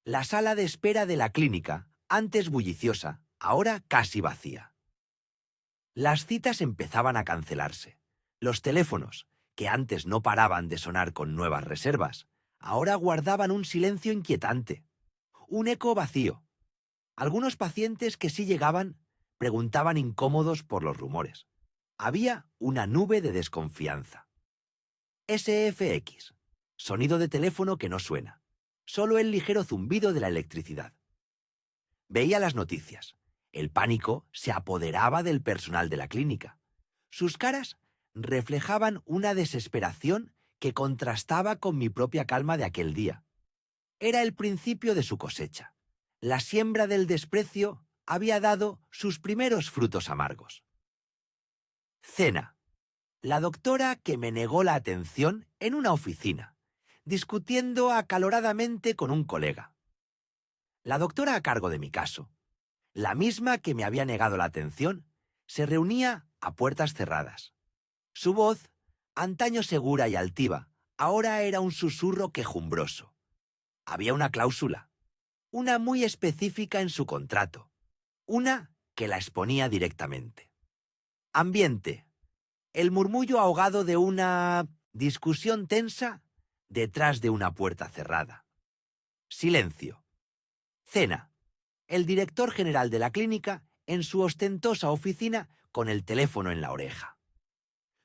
La sala de espera de la clínica, antes bulliciosa, ahora casi vacía. Las citas empezaban a cancelarse. Los teléfonos, que antes no paraban de sonar con nuevas reservas, ahora guardaban un silencio inquietante. Un eco vacío. Algunos pacientes que sí llegaban preguntaban incómodos por los rumores. Había una nube de desconfianza. SFX. Sonido de teléfono que no suena. Solo el ligero zumbido de la electricidad. Veía las noticias. El pánico se apoderaba del personal de la clínica. Sus caras reflejaban una desesperación que contrastaba con mi propia calma de aquel día. Era el principio de su cosecha. La siembra del desprecio había dado sus primeros frutos amargos. Cena. La doctora que me negó la atención en una oficina, discutiendo acaloradamente con un colega. La doctora a cargo de mi caso, la misma que me había negado la atención, se reunía a puertas cerradas. Su voz, antaño segura y altiva, ahora era un susurro quejumbroso. Había una cláusula, una muy específica en su contrato, una que la exponía directamente. Ambiente. El murmullo ahogado de una discusión tensa detrás de una puerta cerrada. Silencio. Cena. El director general de la clínica en su ostentosa oficina con el teléfono en la oreja.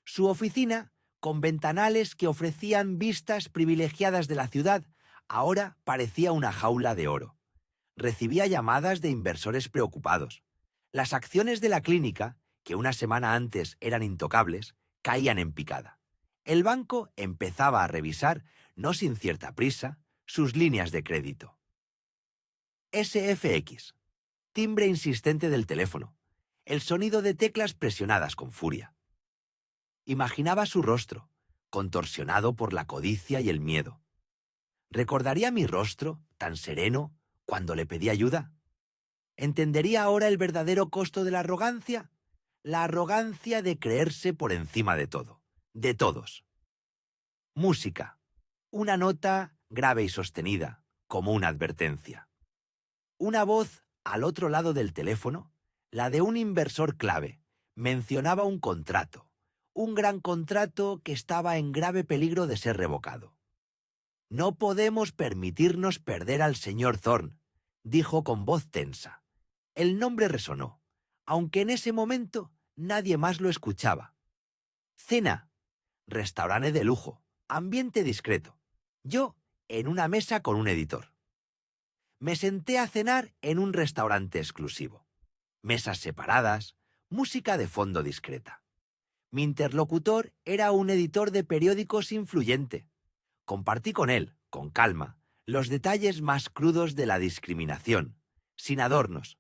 Su oficina, con ventanales que ofrecían vistas privilegiadas de la ciudad, ahora parecía una jaula de oro. Recibía llamadas de inversores preocupados. Las acciones de la clínica, que una semana antes eran intocables, caían en picada. El banco empezaba a revisar, no sin cierta prisa, sus líneas de crédito. SFX. Timbre insistente del teléfono. El sonido de teclas presionadas con furia. Imaginaba su rostro, contorsionado por la codicia y el miedo. ¿Recordaría mi rostro, tan sereno, cuando le pedí ayuda? ¿Entendería ahora el verdadero costo de la arrogancia? La arrogancia de creerse por encima de todo, de todos. Música. Una nota grave y sostenida, como una advertencia. Una voz al otro lado del teléfono, la de un inversor clave, mencionaba un contrato, un gran contrato que estaba en grave peligro de ser revocado. No podemos permitirnos perder al señor Thorne, dijo con voz tensa. El nombre resonó, aunque en ese momento nadie más lo escuchaba. Cena. Restaurante de lujo, ambiente discreto. Yo en una mesa con un editor. Me senté a cenar en un restaurante exclusivo. Mesas separadas, música de fondo discreta. Mi interlocutor era un editor de periódicos influyente. Compartí con él, con calma, los detalles más crudos de la discriminación, sin adornos,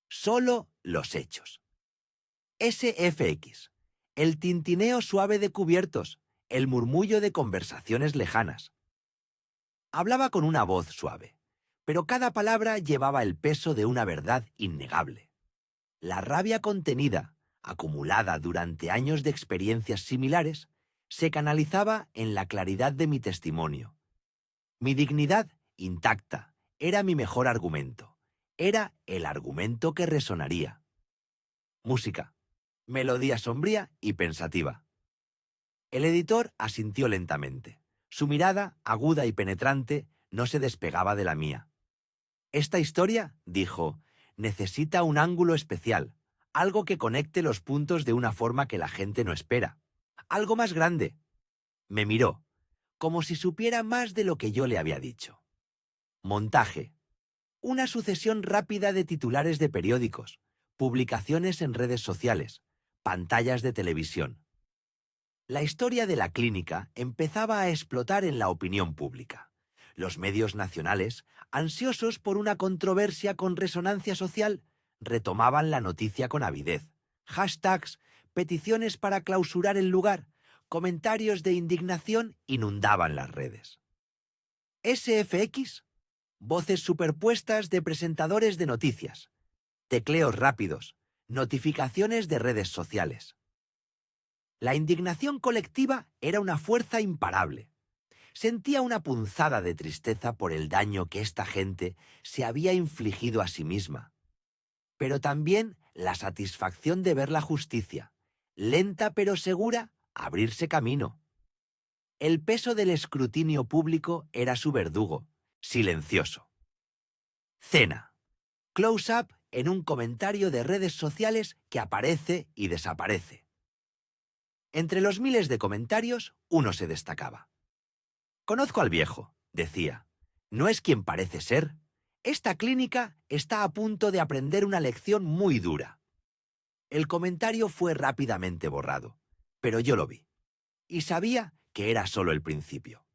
solo los hechos. SFX. El tintineo suave de cubiertos, el murmullo de conversaciones lejanas. Hablaba con una voz suave, pero cada palabra llevaba el peso de una verdad innegable. La rabia contenida, acumulada durante años de experiencias similares, se canalizaba en la claridad de mi testimonio. Mi dignidad, intacta, era mi mejor argumento. Era el argumento que resonaría. Música. Melodía sombría y pensativa. El editor asintió lentamente. Su mirada, aguda y penetrante, no se despegaba de la mía. Esta historia, dijo, necesita un ángulo especial, algo que conecte los puntos de una forma que la gente no espera. Algo más grande. Me miró, como si supiera más de lo que yo le había dicho. Montaje. Una sucesión rápida de titulares de periódicos, publicaciones en redes sociales, pantallas de televisión. La historia de la clínica empezaba a explotar en la opinión pública. Los medios nacionales, ansiosos por una controversia con resonancia social, retomaban la noticia con avidez. Hashtags, peticiones para clausurar el lugar, comentarios de indignación inundaban las redes. SFX, voces superpuestas de presentadores de noticias, tecleos rápidos, notificaciones de redes sociales. La indignación colectiva era una fuerza imparable. Sentía una punzada de tristeza por el daño que esta gente se había infligido a sí misma, pero también la satisfacción de ver la justicia, lenta pero segura, abrirse camino. El peso del escrutinio público era su verdugo, silencioso. Cena. Close-up en un comentario de redes sociales que aparece y desaparece. Entre los miles de comentarios, uno se destacaba. Conozco al viejo, decía. No es quien parece ser. Esta clínica está a punto de aprender una lección muy dura. El comentario fue rápidamente borrado, pero yo lo vi. Y sabía que era solo el principio.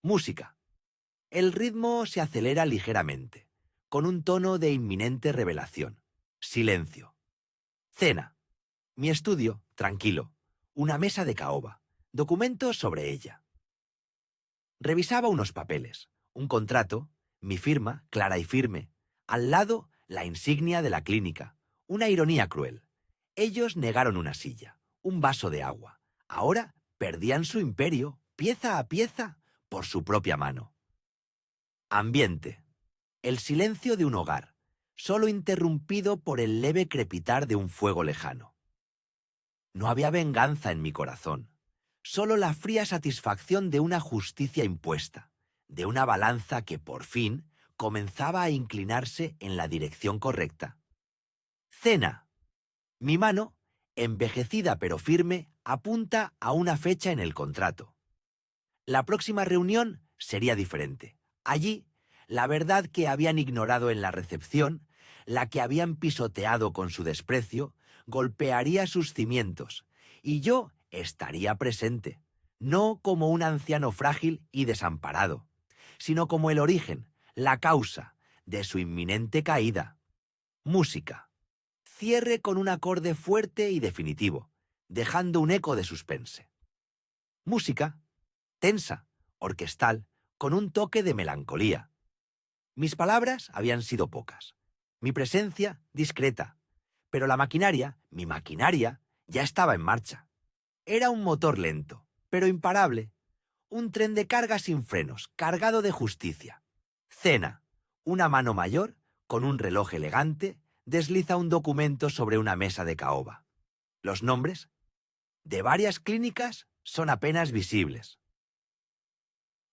Música. El ritmo se acelera ligeramente, con un tono de inminente revelación. Silencio. Cena. Mi estudio, tranquilo. Una mesa de caoba. Documentos sobre ella. Revisaba unos papeles, un contrato, Mi firma, clara y firme. Al lado, la insignia de la clínica. Una ironía cruel. Ellos negaron una silla, un vaso de agua. Ahora perdían su imperio, pieza a pieza, por su propia mano. Ambiente. El silencio de un hogar, solo interrumpido por el leve crepitar de un fuego lejano. No había venganza en mi corazón, solo la fría satisfacción de una justicia impuesta, de una balanza que por fin comenzaba a inclinarse en la dirección correcta. Cena. Mi mano, envejecida pero firme, apunta a una fecha en el contrato. La próxima reunión sería diferente. Allí, la verdad que habían ignorado en la recepción, la que habían pisoteado con su desprecio, golpearía sus cimientos, y yo estaría presente, no como un anciano frágil y desamparado, sino como el origen, la causa de su inminente caída. Música. Cierre con un acorde fuerte y definitivo, dejando un eco de suspense. Música tensa, orquestal, con un toque de melancolía. Mis palabras habían sido pocas, mi presencia discreta, pero la maquinaria, mi maquinaria, ya estaba en marcha. Era un motor lento, pero imparable, un tren de carga sin frenos, cargado de justicia. Cena, una mano mayor, con un reloj elegante, desliza un documento sobre una mesa de caoba. Los nombres de varias clínicas son apenas visibles.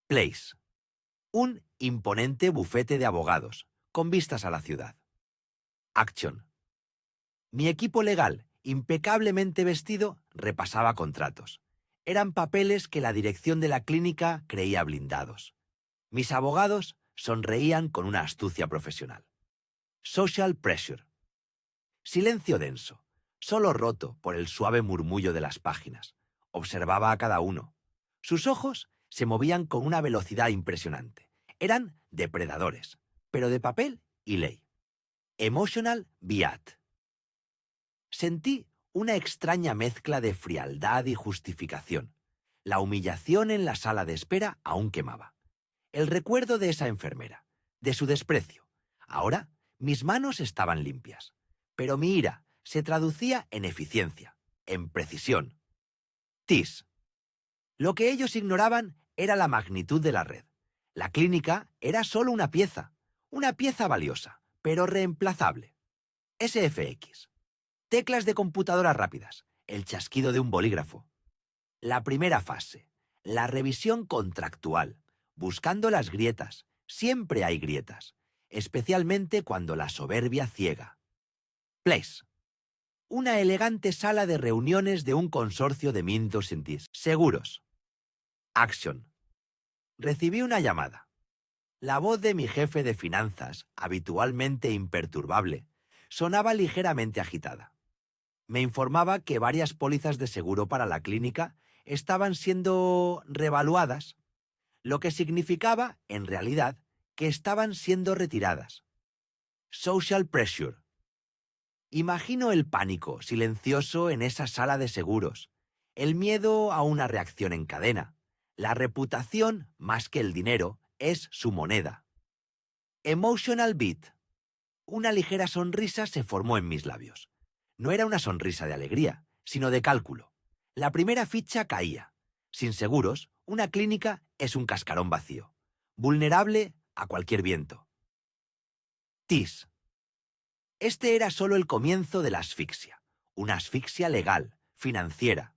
Place. Un imponente bufete de abogados, con vistas a la ciudad. Action. Mi equipo legal, impecablemente vestido, repasaba contratos. Eran papeles que la dirección de la clínica creía blindados. Mis abogados sonreían con una astucia profesional. Social pressure. Silencio denso, solo roto por el suave murmullo de las páginas. Observaba a cada uno. Sus ojos se movían con una velocidad impresionante. Eran depredadores, pero de papel y ley. Emotional Beat. Sentí una extraña mezcla de frialdad y justificación. La humillación en la sala de espera aún quemaba. El recuerdo de esa enfermera, de su desprecio. Ahora mis manos estaban limpias, pero mi ira se traducía en eficiencia, en precisión. TIS. Lo que ellos ignoraban era la magnitud de la red. La clínica era solo una pieza valiosa, pero reemplazable. SFX. Teclas de computadora rápidas, el chasquido de un bolígrafo. La primera fase, la revisión contractual, buscando las grietas. Siempre hay grietas, especialmente cuando la soberbia ciega. Place. Una elegante sala de reuniones de un consorcio de Mintos Sentis. Seguros. Action. Recibí una llamada. La voz de mi jefe de finanzas, habitualmente imperturbable, sonaba ligeramente agitada. Me informaba que varias pólizas de seguro para la clínica estaban siendo revaluadas, lo que significaba, en realidad, que estaban siendo retiradas. Social pressure. Imagino el pánico silencioso en esa sala de seguros, el miedo a una reacción en cadena. La reputación, más que el dinero, es su moneda. Emotional beat. Una ligera sonrisa se formó en mis labios. No era una sonrisa de alegría, sino de cálculo. La primera ficha caía. Sin seguros, una clínica es un cascarón vacío, vulnerable a cualquier viento. TIS. Este era solo el comienzo de la asfixia, una asfixia legal, financiera.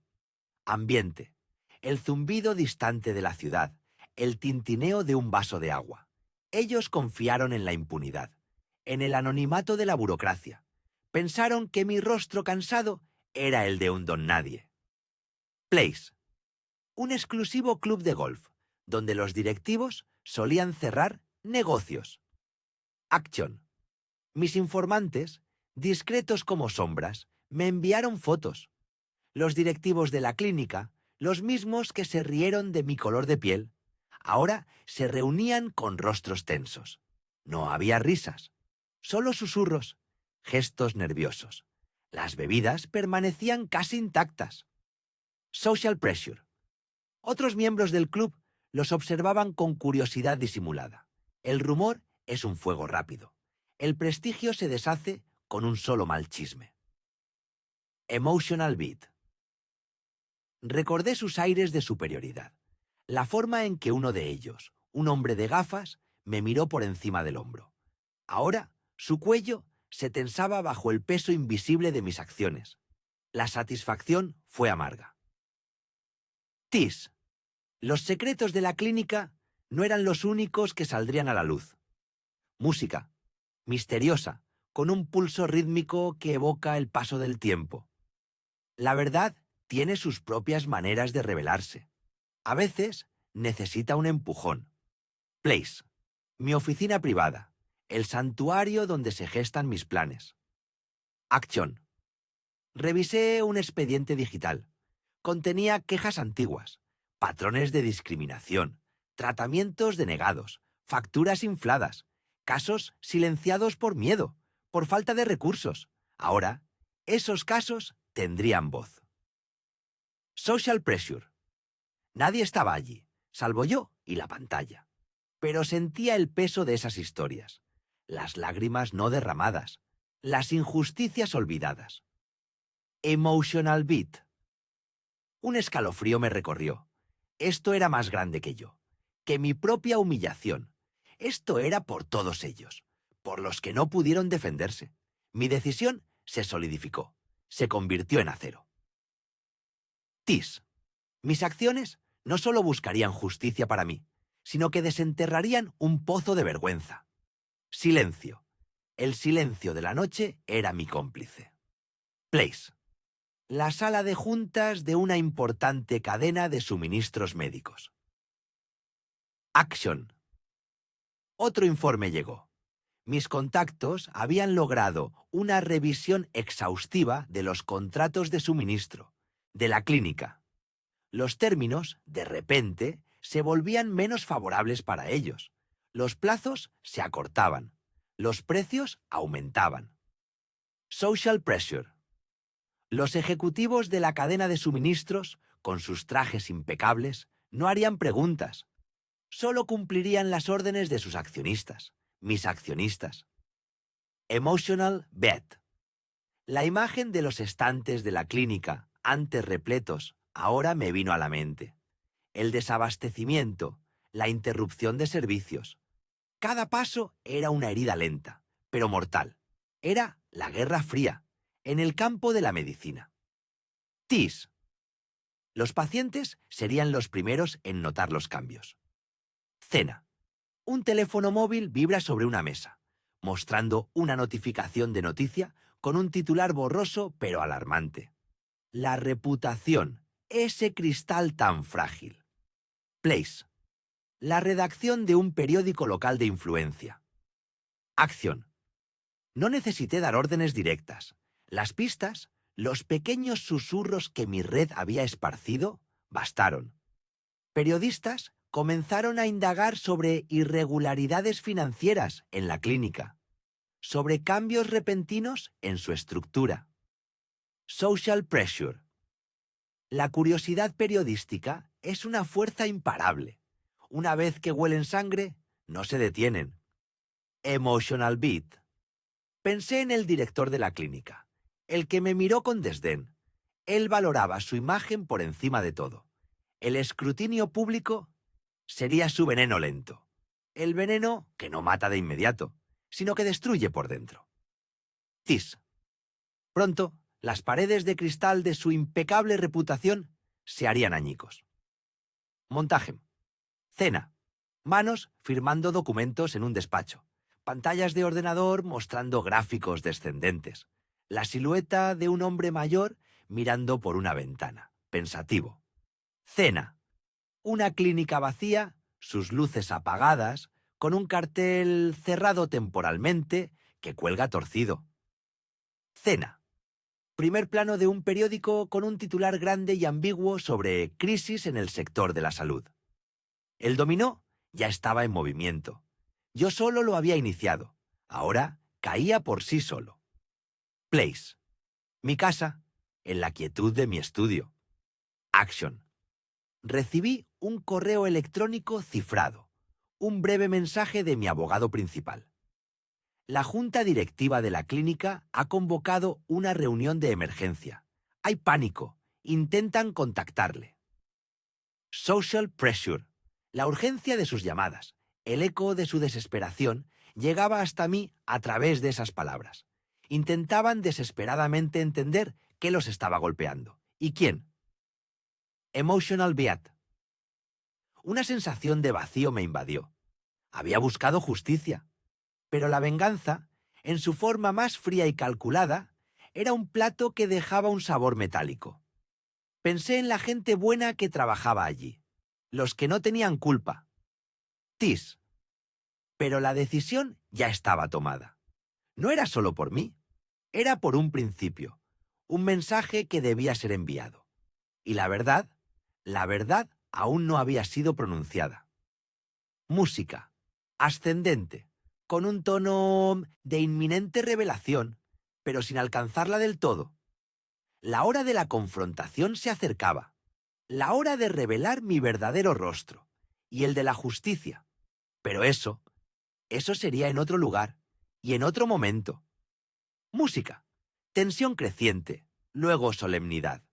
Ambiente. El zumbido distante de la ciudad, el tintineo de un vaso de agua. Ellos confiaron en la impunidad, en el anonimato de la burocracia. Pensaron que mi rostro cansado era el de un don nadie. Place. Un exclusivo club de golf, donde los directivos solían cerrar negocios. Action. Mis informantes, discretos como sombras, me enviaron fotos. Los directivos de la clínica, los mismos que se rieron de mi color de piel, ahora se reunían con rostros tensos. No había risas, solo susurros, gestos nerviosos. Las bebidas permanecían casi intactas. Social pressure. Otros miembros del club los observaban con curiosidad disimulada. El rumor es un fuego rápido. El prestigio se deshace con un solo mal chisme. Emotional Beat. Recordé sus aires de superioridad. La forma en que uno de ellos, un hombre de gafas, me miró por encima del hombro. Ahora, su cuello se tensaba bajo el peso invisible de mis acciones. La satisfacción fue amarga. Tis. Los secretos de la clínica no eran los únicos que saldrían a la luz. Música, misteriosa, con un pulso rítmico que evoca el paso del tiempo. La verdad tiene sus propias maneras de revelarse. A veces necesita un empujón. Place. Mi oficina privada. El santuario donde se gestan mis planes. Action. Revisé un expediente digital. Contenía quejas antiguas, patrones de discriminación, tratamientos denegados, facturas infladas, casos silenciados por miedo, por falta de recursos. Ahora, esos casos tendrían voz. Social pressure. Nadie estaba allí, salvo yo y la pantalla. Pero sentía el peso de esas historias, las lágrimas no derramadas, las injusticias olvidadas. Emotional beat. Un escalofrío me recorrió. Esto era más grande que yo, que mi propia humillación. Esto era por todos ellos, por los que no pudieron defenderse. Mi decisión se solidificó, se convirtió en acero. Tis. Mis acciones no solo buscarían justicia para mí, sino que desenterrarían un pozo de vergüenza. Silencio. El silencio de la noche era mi cómplice. Place. La sala de juntas de una importante cadena de suministros médicos. Action. Otro informe llegó. Mis contactos habían logrado una revisión exhaustiva de los contratos de suministro, de la clínica. Los términos, de repente, se volvían menos favorables para ellos. Los plazos se acortaban. Los precios aumentaban. Social pressure. Los ejecutivos de la cadena de suministros, con sus trajes impecables, no harían preguntas. Solo cumplirían las órdenes de sus accionistas, mis accionistas. Emotional bet. La imagen de los estantes de la clínica, antes repletos, ahora me vino a la mente. El desabastecimiento, la interrupción de servicios. Cada paso era una herida lenta, pero mortal. Era la Guerra Fría, en el campo de la medicina. TIS. Los pacientes serían los primeros en notar los cambios. Cena. Un teléfono móvil vibra sobre una mesa, mostrando una notificación de noticia con un titular borroso pero alarmante. La reputación, ese cristal tan frágil. Place. La redacción de un periódico local de influencia. Acción. No necesité dar órdenes directas. Las pistas, los pequeños susurros que mi red había esparcido, bastaron. Periodistas comenzaron a indagar sobre irregularidades financieras en la clínica, sobre cambios repentinos en su estructura. Social pressure. La curiosidad periodística es una fuerza imparable. Una vez que huelen sangre, no se detienen. Emotional beat. Pensé en el director de la clínica, el que me miró con desdén. Él valoraba su imagen por encima de todo. El escrutinio público sería su veneno lento. El veneno que no mata de inmediato, sino que destruye por dentro. Tis. Pronto, las paredes de cristal de su impecable reputación se harían añicos. Montaje. Cena. Manos firmando documentos en un despacho. Pantallas de ordenador mostrando gráficos descendentes. La silueta de un hombre mayor mirando por una ventana, pensativo. Cena. Una clínica vacía, sus luces apagadas, con un cartel cerrado temporalmente que cuelga torcido. Cena. Primer plano de un periódico con un titular grande y ambiguo sobre crisis en el sector de la salud. El dominó ya estaba en movimiento. Yo solo lo había iniciado. Ahora caía por sí solo. Place. Mi casa, en la quietud de mi estudio. Action. Recibí un correo electrónico cifrado. Un breve mensaje de mi abogado principal. La junta directiva de la clínica ha convocado una reunión de emergencia. Hay pánico. Intentan contactarle. Social pressure. La urgencia de sus llamadas, el eco de su desesperación, llegaba hasta mí a través de esas palabras. Intentaban desesperadamente entender qué los estaba golpeando. ¿Y quién? Emotional beat. Una sensación de vacío me invadió. Había buscado justicia, pero la venganza, en su forma más fría y calculada, era un plato que dejaba un sabor metálico. Pensé en la gente buena que trabajaba allí, los que no tenían culpa. Tis. Pero la decisión ya estaba tomada. No era solo por mí, era por un principio, un mensaje que debía ser enviado. Y la verdad aún no había sido pronunciada. Música, ascendente, con un tono de inminente revelación, pero sin alcanzarla del todo. La hora de la confrontación se acercaba, la hora de revelar mi verdadero rostro, y el de la justicia. Pero eso sería en otro lugar y en otro momento. Música, tensión creciente, luego solemnidad.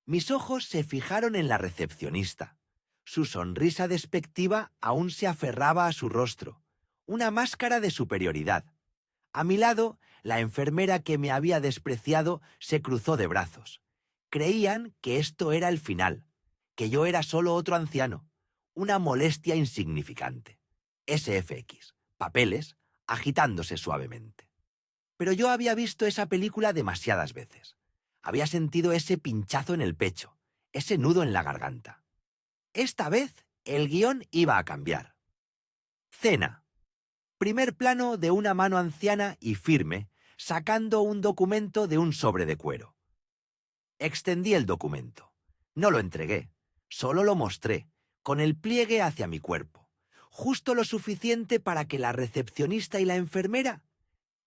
Mis ojos se fijaron en la recepcionista. Su sonrisa despectiva aún se aferraba a su rostro, una máscara de superioridad. A mi lado, la enfermera que me había despreciado se cruzó de brazos. Creían que esto era el final, que yo era solo otro anciano, una molestia insignificante. SFX, papeles, agitándose suavemente. Pero yo había visto esa película demasiadas veces. Había sentido ese pinchazo en el pecho, ese nudo en la garganta. Esta vez, el guión iba a cambiar. Cena. Primer plano de una mano anciana y firme, sacando un documento de un sobre de cuero. Extendí el documento. No lo entregué, solo lo mostré, con el pliegue hacia mi cuerpo, justo lo suficiente para que la recepcionista y la enfermera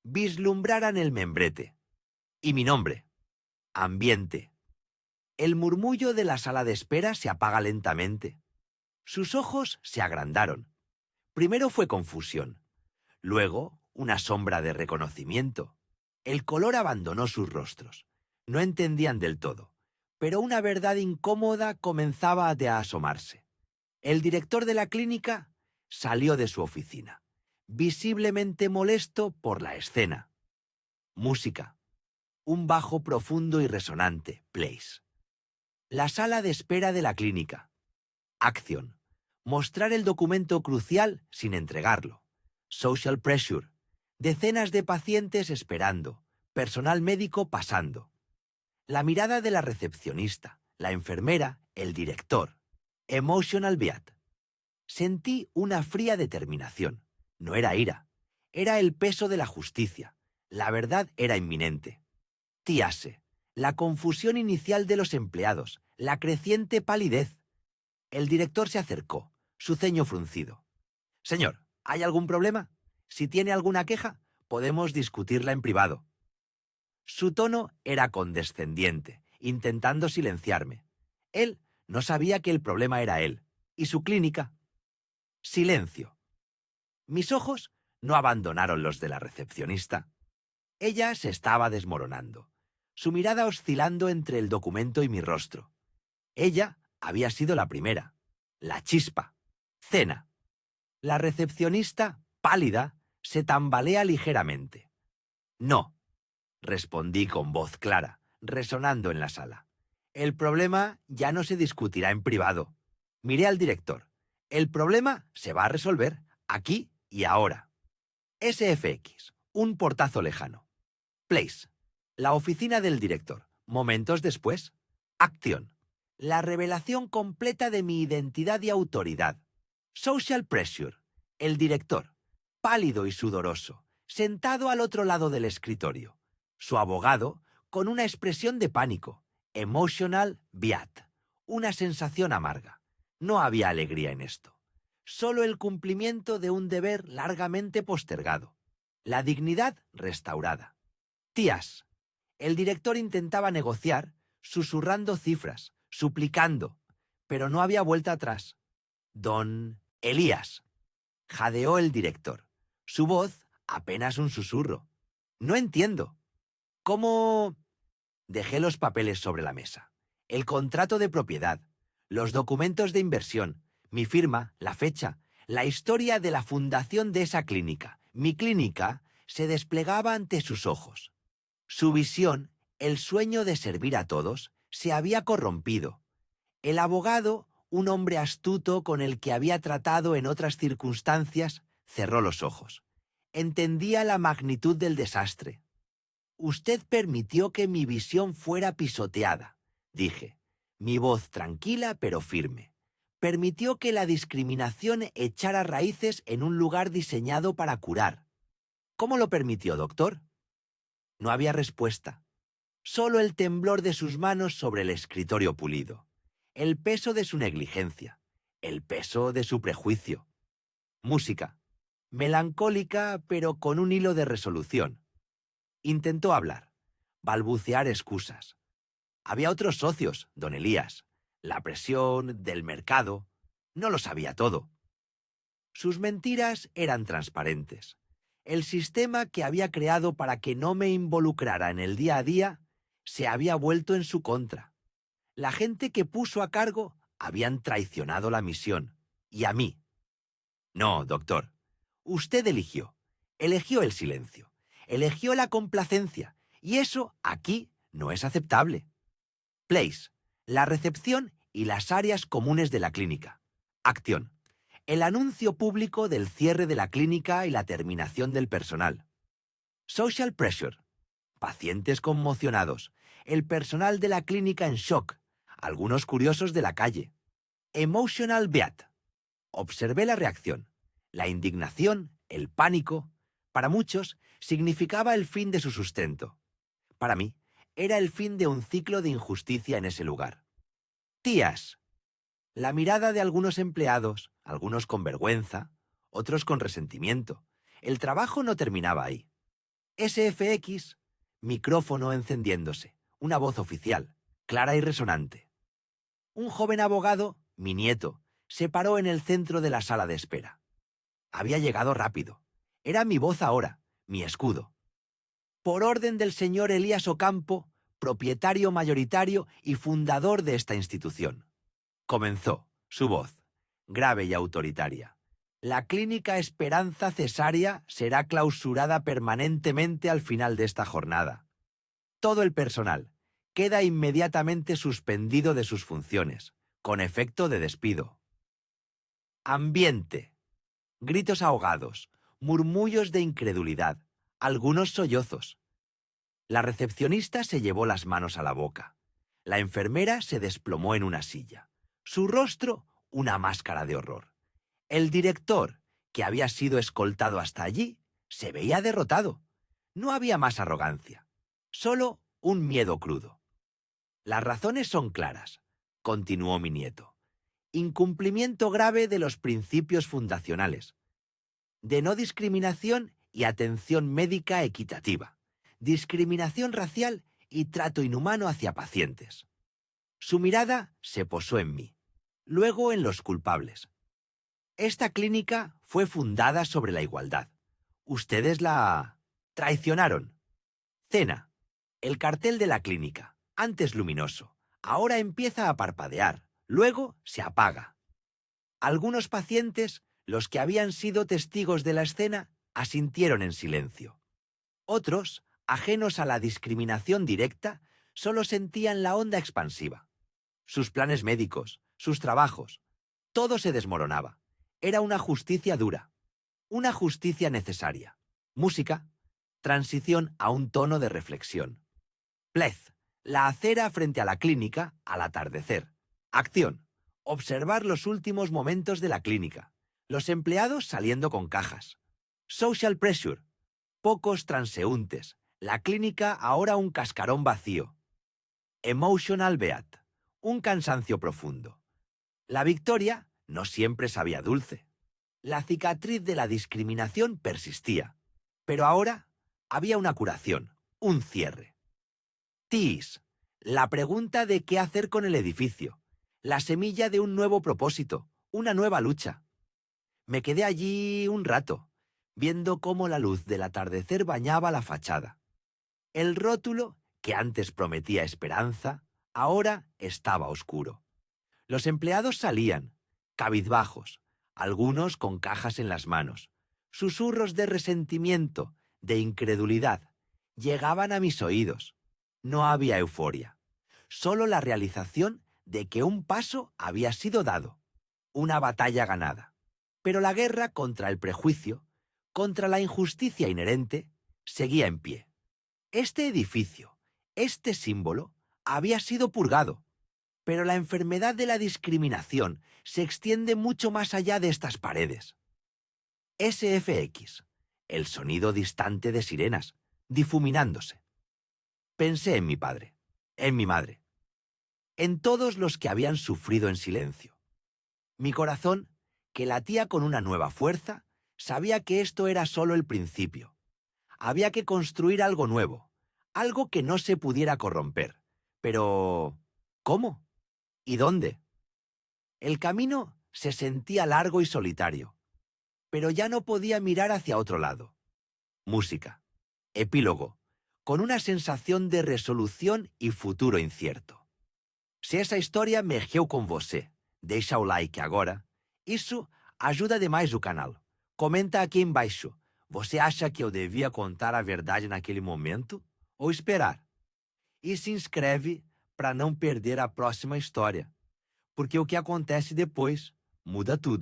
vislumbraran el membrete. Y mi nombre. Ambiente. El murmullo de la sala de espera se apaga lentamente. Sus ojos se agrandaron. Primero fue confusión, luego una sombra de reconocimiento. El color abandonó sus rostros. No entendían del todo, pero una verdad incómoda comenzaba a asomarse. El director de la clínica salió de su oficina, visiblemente molesto por la escena. Música. Un bajo profundo y resonante, plays. La sala de espera de la clínica. Acción. Mostrar el documento crucial sin entregarlo. Social pressure. Decenas de pacientes esperando. Personal médico pasando. La mirada de la recepcionista, la enfermera, el director. Emotional beat. Sentí una fría determinación. No era ira. Era el peso de la justicia. La verdad era inminente. Tíase. La confusión inicial de los empleados. La creciente palidez. El director se acercó, su ceño fruncido. Señor, ¿hay algún problema? Si tiene alguna queja, podemos discutirla en privado. Su tono era condescendiente, intentando silenciarme. Él no sabía que el problema era él, y su clínica. Silencio. Mis ojos no abandonaron los de la recepcionista. Ella se estaba desmoronando, su mirada oscilando entre el documento y mi rostro. Ella había sido la primera, la chispa. Cena. La recepcionista, pálida, se tambalea ligeramente. No, respondí con voz clara, resonando en la sala. El problema ya no se discutirá en privado. Miré al director. El problema se va a resolver aquí y ahora. SFX, un portazo lejano. Place, la oficina del director. Momentos después. Acción. La revelación completa de mi identidad y autoridad. Social pressure. El director, pálido y sudoroso, sentado al otro lado del escritorio. Su abogado, con una expresión de pánico. Emotional beat. Una sensación amarga. No había alegría en esto. Solo el cumplimiento de un deber largamente postergado. La dignidad restaurada. Tías. El director intentaba negociar, susurrando cifras, suplicando, pero no había vuelta atrás. Don Elías. Jadeó el director. Su voz apenas un susurro. No entiendo. ¿Cómo? Dejé los papeles sobre la mesa. El contrato de propiedad, los documentos de inversión, mi firma, la fecha, la historia de la fundación de esa clínica. Mi clínica se desplegaba ante sus ojos. Su visión, el sueño de servir a todos, se había corrompido. El abogado, un hombre astuto con el que había tratado en otras circunstancias, cerró los ojos. Entendía la magnitud del desastre. Usted permitió que mi visión fuera pisoteada, dije, mi voz tranquila pero firme. Permitió que la discriminación echara raíces en un lugar diseñado para curar. ¿Cómo lo permitió, doctor? No había respuesta. Solo el temblor de sus manos sobre el escritorio pulido. El peso de su negligencia. El peso de su prejuicio. Música. Melancólica, pero con un hilo de resolución. Intentó hablar, balbucear excusas. Había otros socios, don Elías. La presión del mercado. No lo sabía todo. Sus mentiras eran transparentes. El sistema que había creado para que no me involucrara en el día a día se había vuelto en su contra. La gente que puso a cargo habían traicionado la misión. Y a mí. No, doctor. Usted eligió el silencio, eligió la complacencia, y eso aquí no es aceptable. Place, la recepción y las áreas comunes de la clínica. Acción, el anuncio público del cierre de la clínica y la terminación del personal. Social pressure, pacientes conmocionados, el personal de la clínica en shock, algunos curiosos de la calle. Emotional beat, observé la reacción. La indignación, el pánico, para muchos significaba el fin de su sustento. Para mí, era el fin de un ciclo de injusticia en ese lugar. Tías. La mirada de algunos empleados, algunos con vergüenza, otros con resentimiento. El trabajo no terminaba ahí. SFX, micrófono encendiéndose, una voz oficial, clara y resonante. Un joven abogado, mi nieto, se paró en el centro de la sala de espera. Había llegado rápido. Era mi voz ahora, mi escudo. Por orden del señor Elías Ocampo, propietario mayoritario y fundador de esta institución. Comenzó, su voz, grave y autoritaria. La clínica Esperanza Cesárea será clausurada permanentemente al final de esta jornada. Todo el personal queda inmediatamente suspendido de sus funciones, con efecto de despido. Ambiente. Gritos ahogados, murmullos de incredulidad, algunos sollozos. La recepcionista se llevó las manos a la boca. La enfermera se desplomó en una silla. Su rostro, una máscara de horror. El director, que había sido escoltado hasta allí, se veía derrotado. No había más arrogancia, solo un miedo crudo. Las razones son claras, continuó mi nieto. Incumplimiento grave de los principios fundacionales, de no discriminación y atención médica equitativa, discriminación racial y trato inhumano hacia pacientes. Su mirada se posó en mí, luego en los culpables. Esta clínica fue fundada sobre la igualdad. Ustedes la traicionaron. Cena. El cartel de la clínica, antes luminoso, ahora empieza a parpadear, luego se apaga. Algunos pacientes, los que habían sido testigos de la escena, asintieron en silencio. Otros, ajenos a la discriminación directa, solo sentían la onda expansiva. Sus planes médicos, sus trabajos, todo se desmoronaba. Era una justicia dura, una justicia necesaria. Música, transición a un tono de reflexión. Plez, la acera frente a la clínica al atardecer. Acción, observar los últimos momentos de la clínica. Los empleados saliendo con cajas. Social pressure, pocos transeúntes. La clínica ahora un cascarón vacío. Emotional beat, un cansancio profundo. La victoria no siempre sabía dulce. La cicatriz de la discriminación persistía. Pero ahora había una curación, un cierre. TIS, la pregunta de qué hacer con el edificio. La semilla de un nuevo propósito, una nueva lucha. Me quedé allí un rato, viendo cómo la luz del atardecer bañaba la fachada. El rótulo, que antes prometía esperanza, ahora estaba oscuro. Los empleados salían, cabizbajos, algunos con cajas en las manos. Susurros de resentimiento, de incredulidad, llegaban a mis oídos. No había euforia, solo la realización de que un paso había sido dado, una batalla ganada. Pero la guerra contra el prejuicio, contra la injusticia inherente, seguía en pie. Este edificio, este símbolo, había sido purgado. Pero la enfermedad de la discriminación se extiende mucho más allá de estas paredes. SFX, el sonido distante de sirenas, difuminándose. Pensé en mi padre, en mi madre, en todos los que habían sufrido en silencio. Mi corazón, que latía con una nueva fuerza, sabía que esto era solo el principio. Había que construir algo nuevo, algo que no se pudiera corromper. Pero, ¿cómo? ¿Y dónde? El camino se sentía largo y solitario, pero ya no podía mirar hacia otro lado. Música. Epílogo. Con una sensación de resolución y futuro incierto. Se essa história mexeu com você, deixa o like agora. Isso ajuda demais o canal. Comenta aqui embaixo. Você acha que eu devia contar a verdade naquele momento ou esperar? E se inscreve para não perder a próxima história, porque o que acontece depois muda tudo.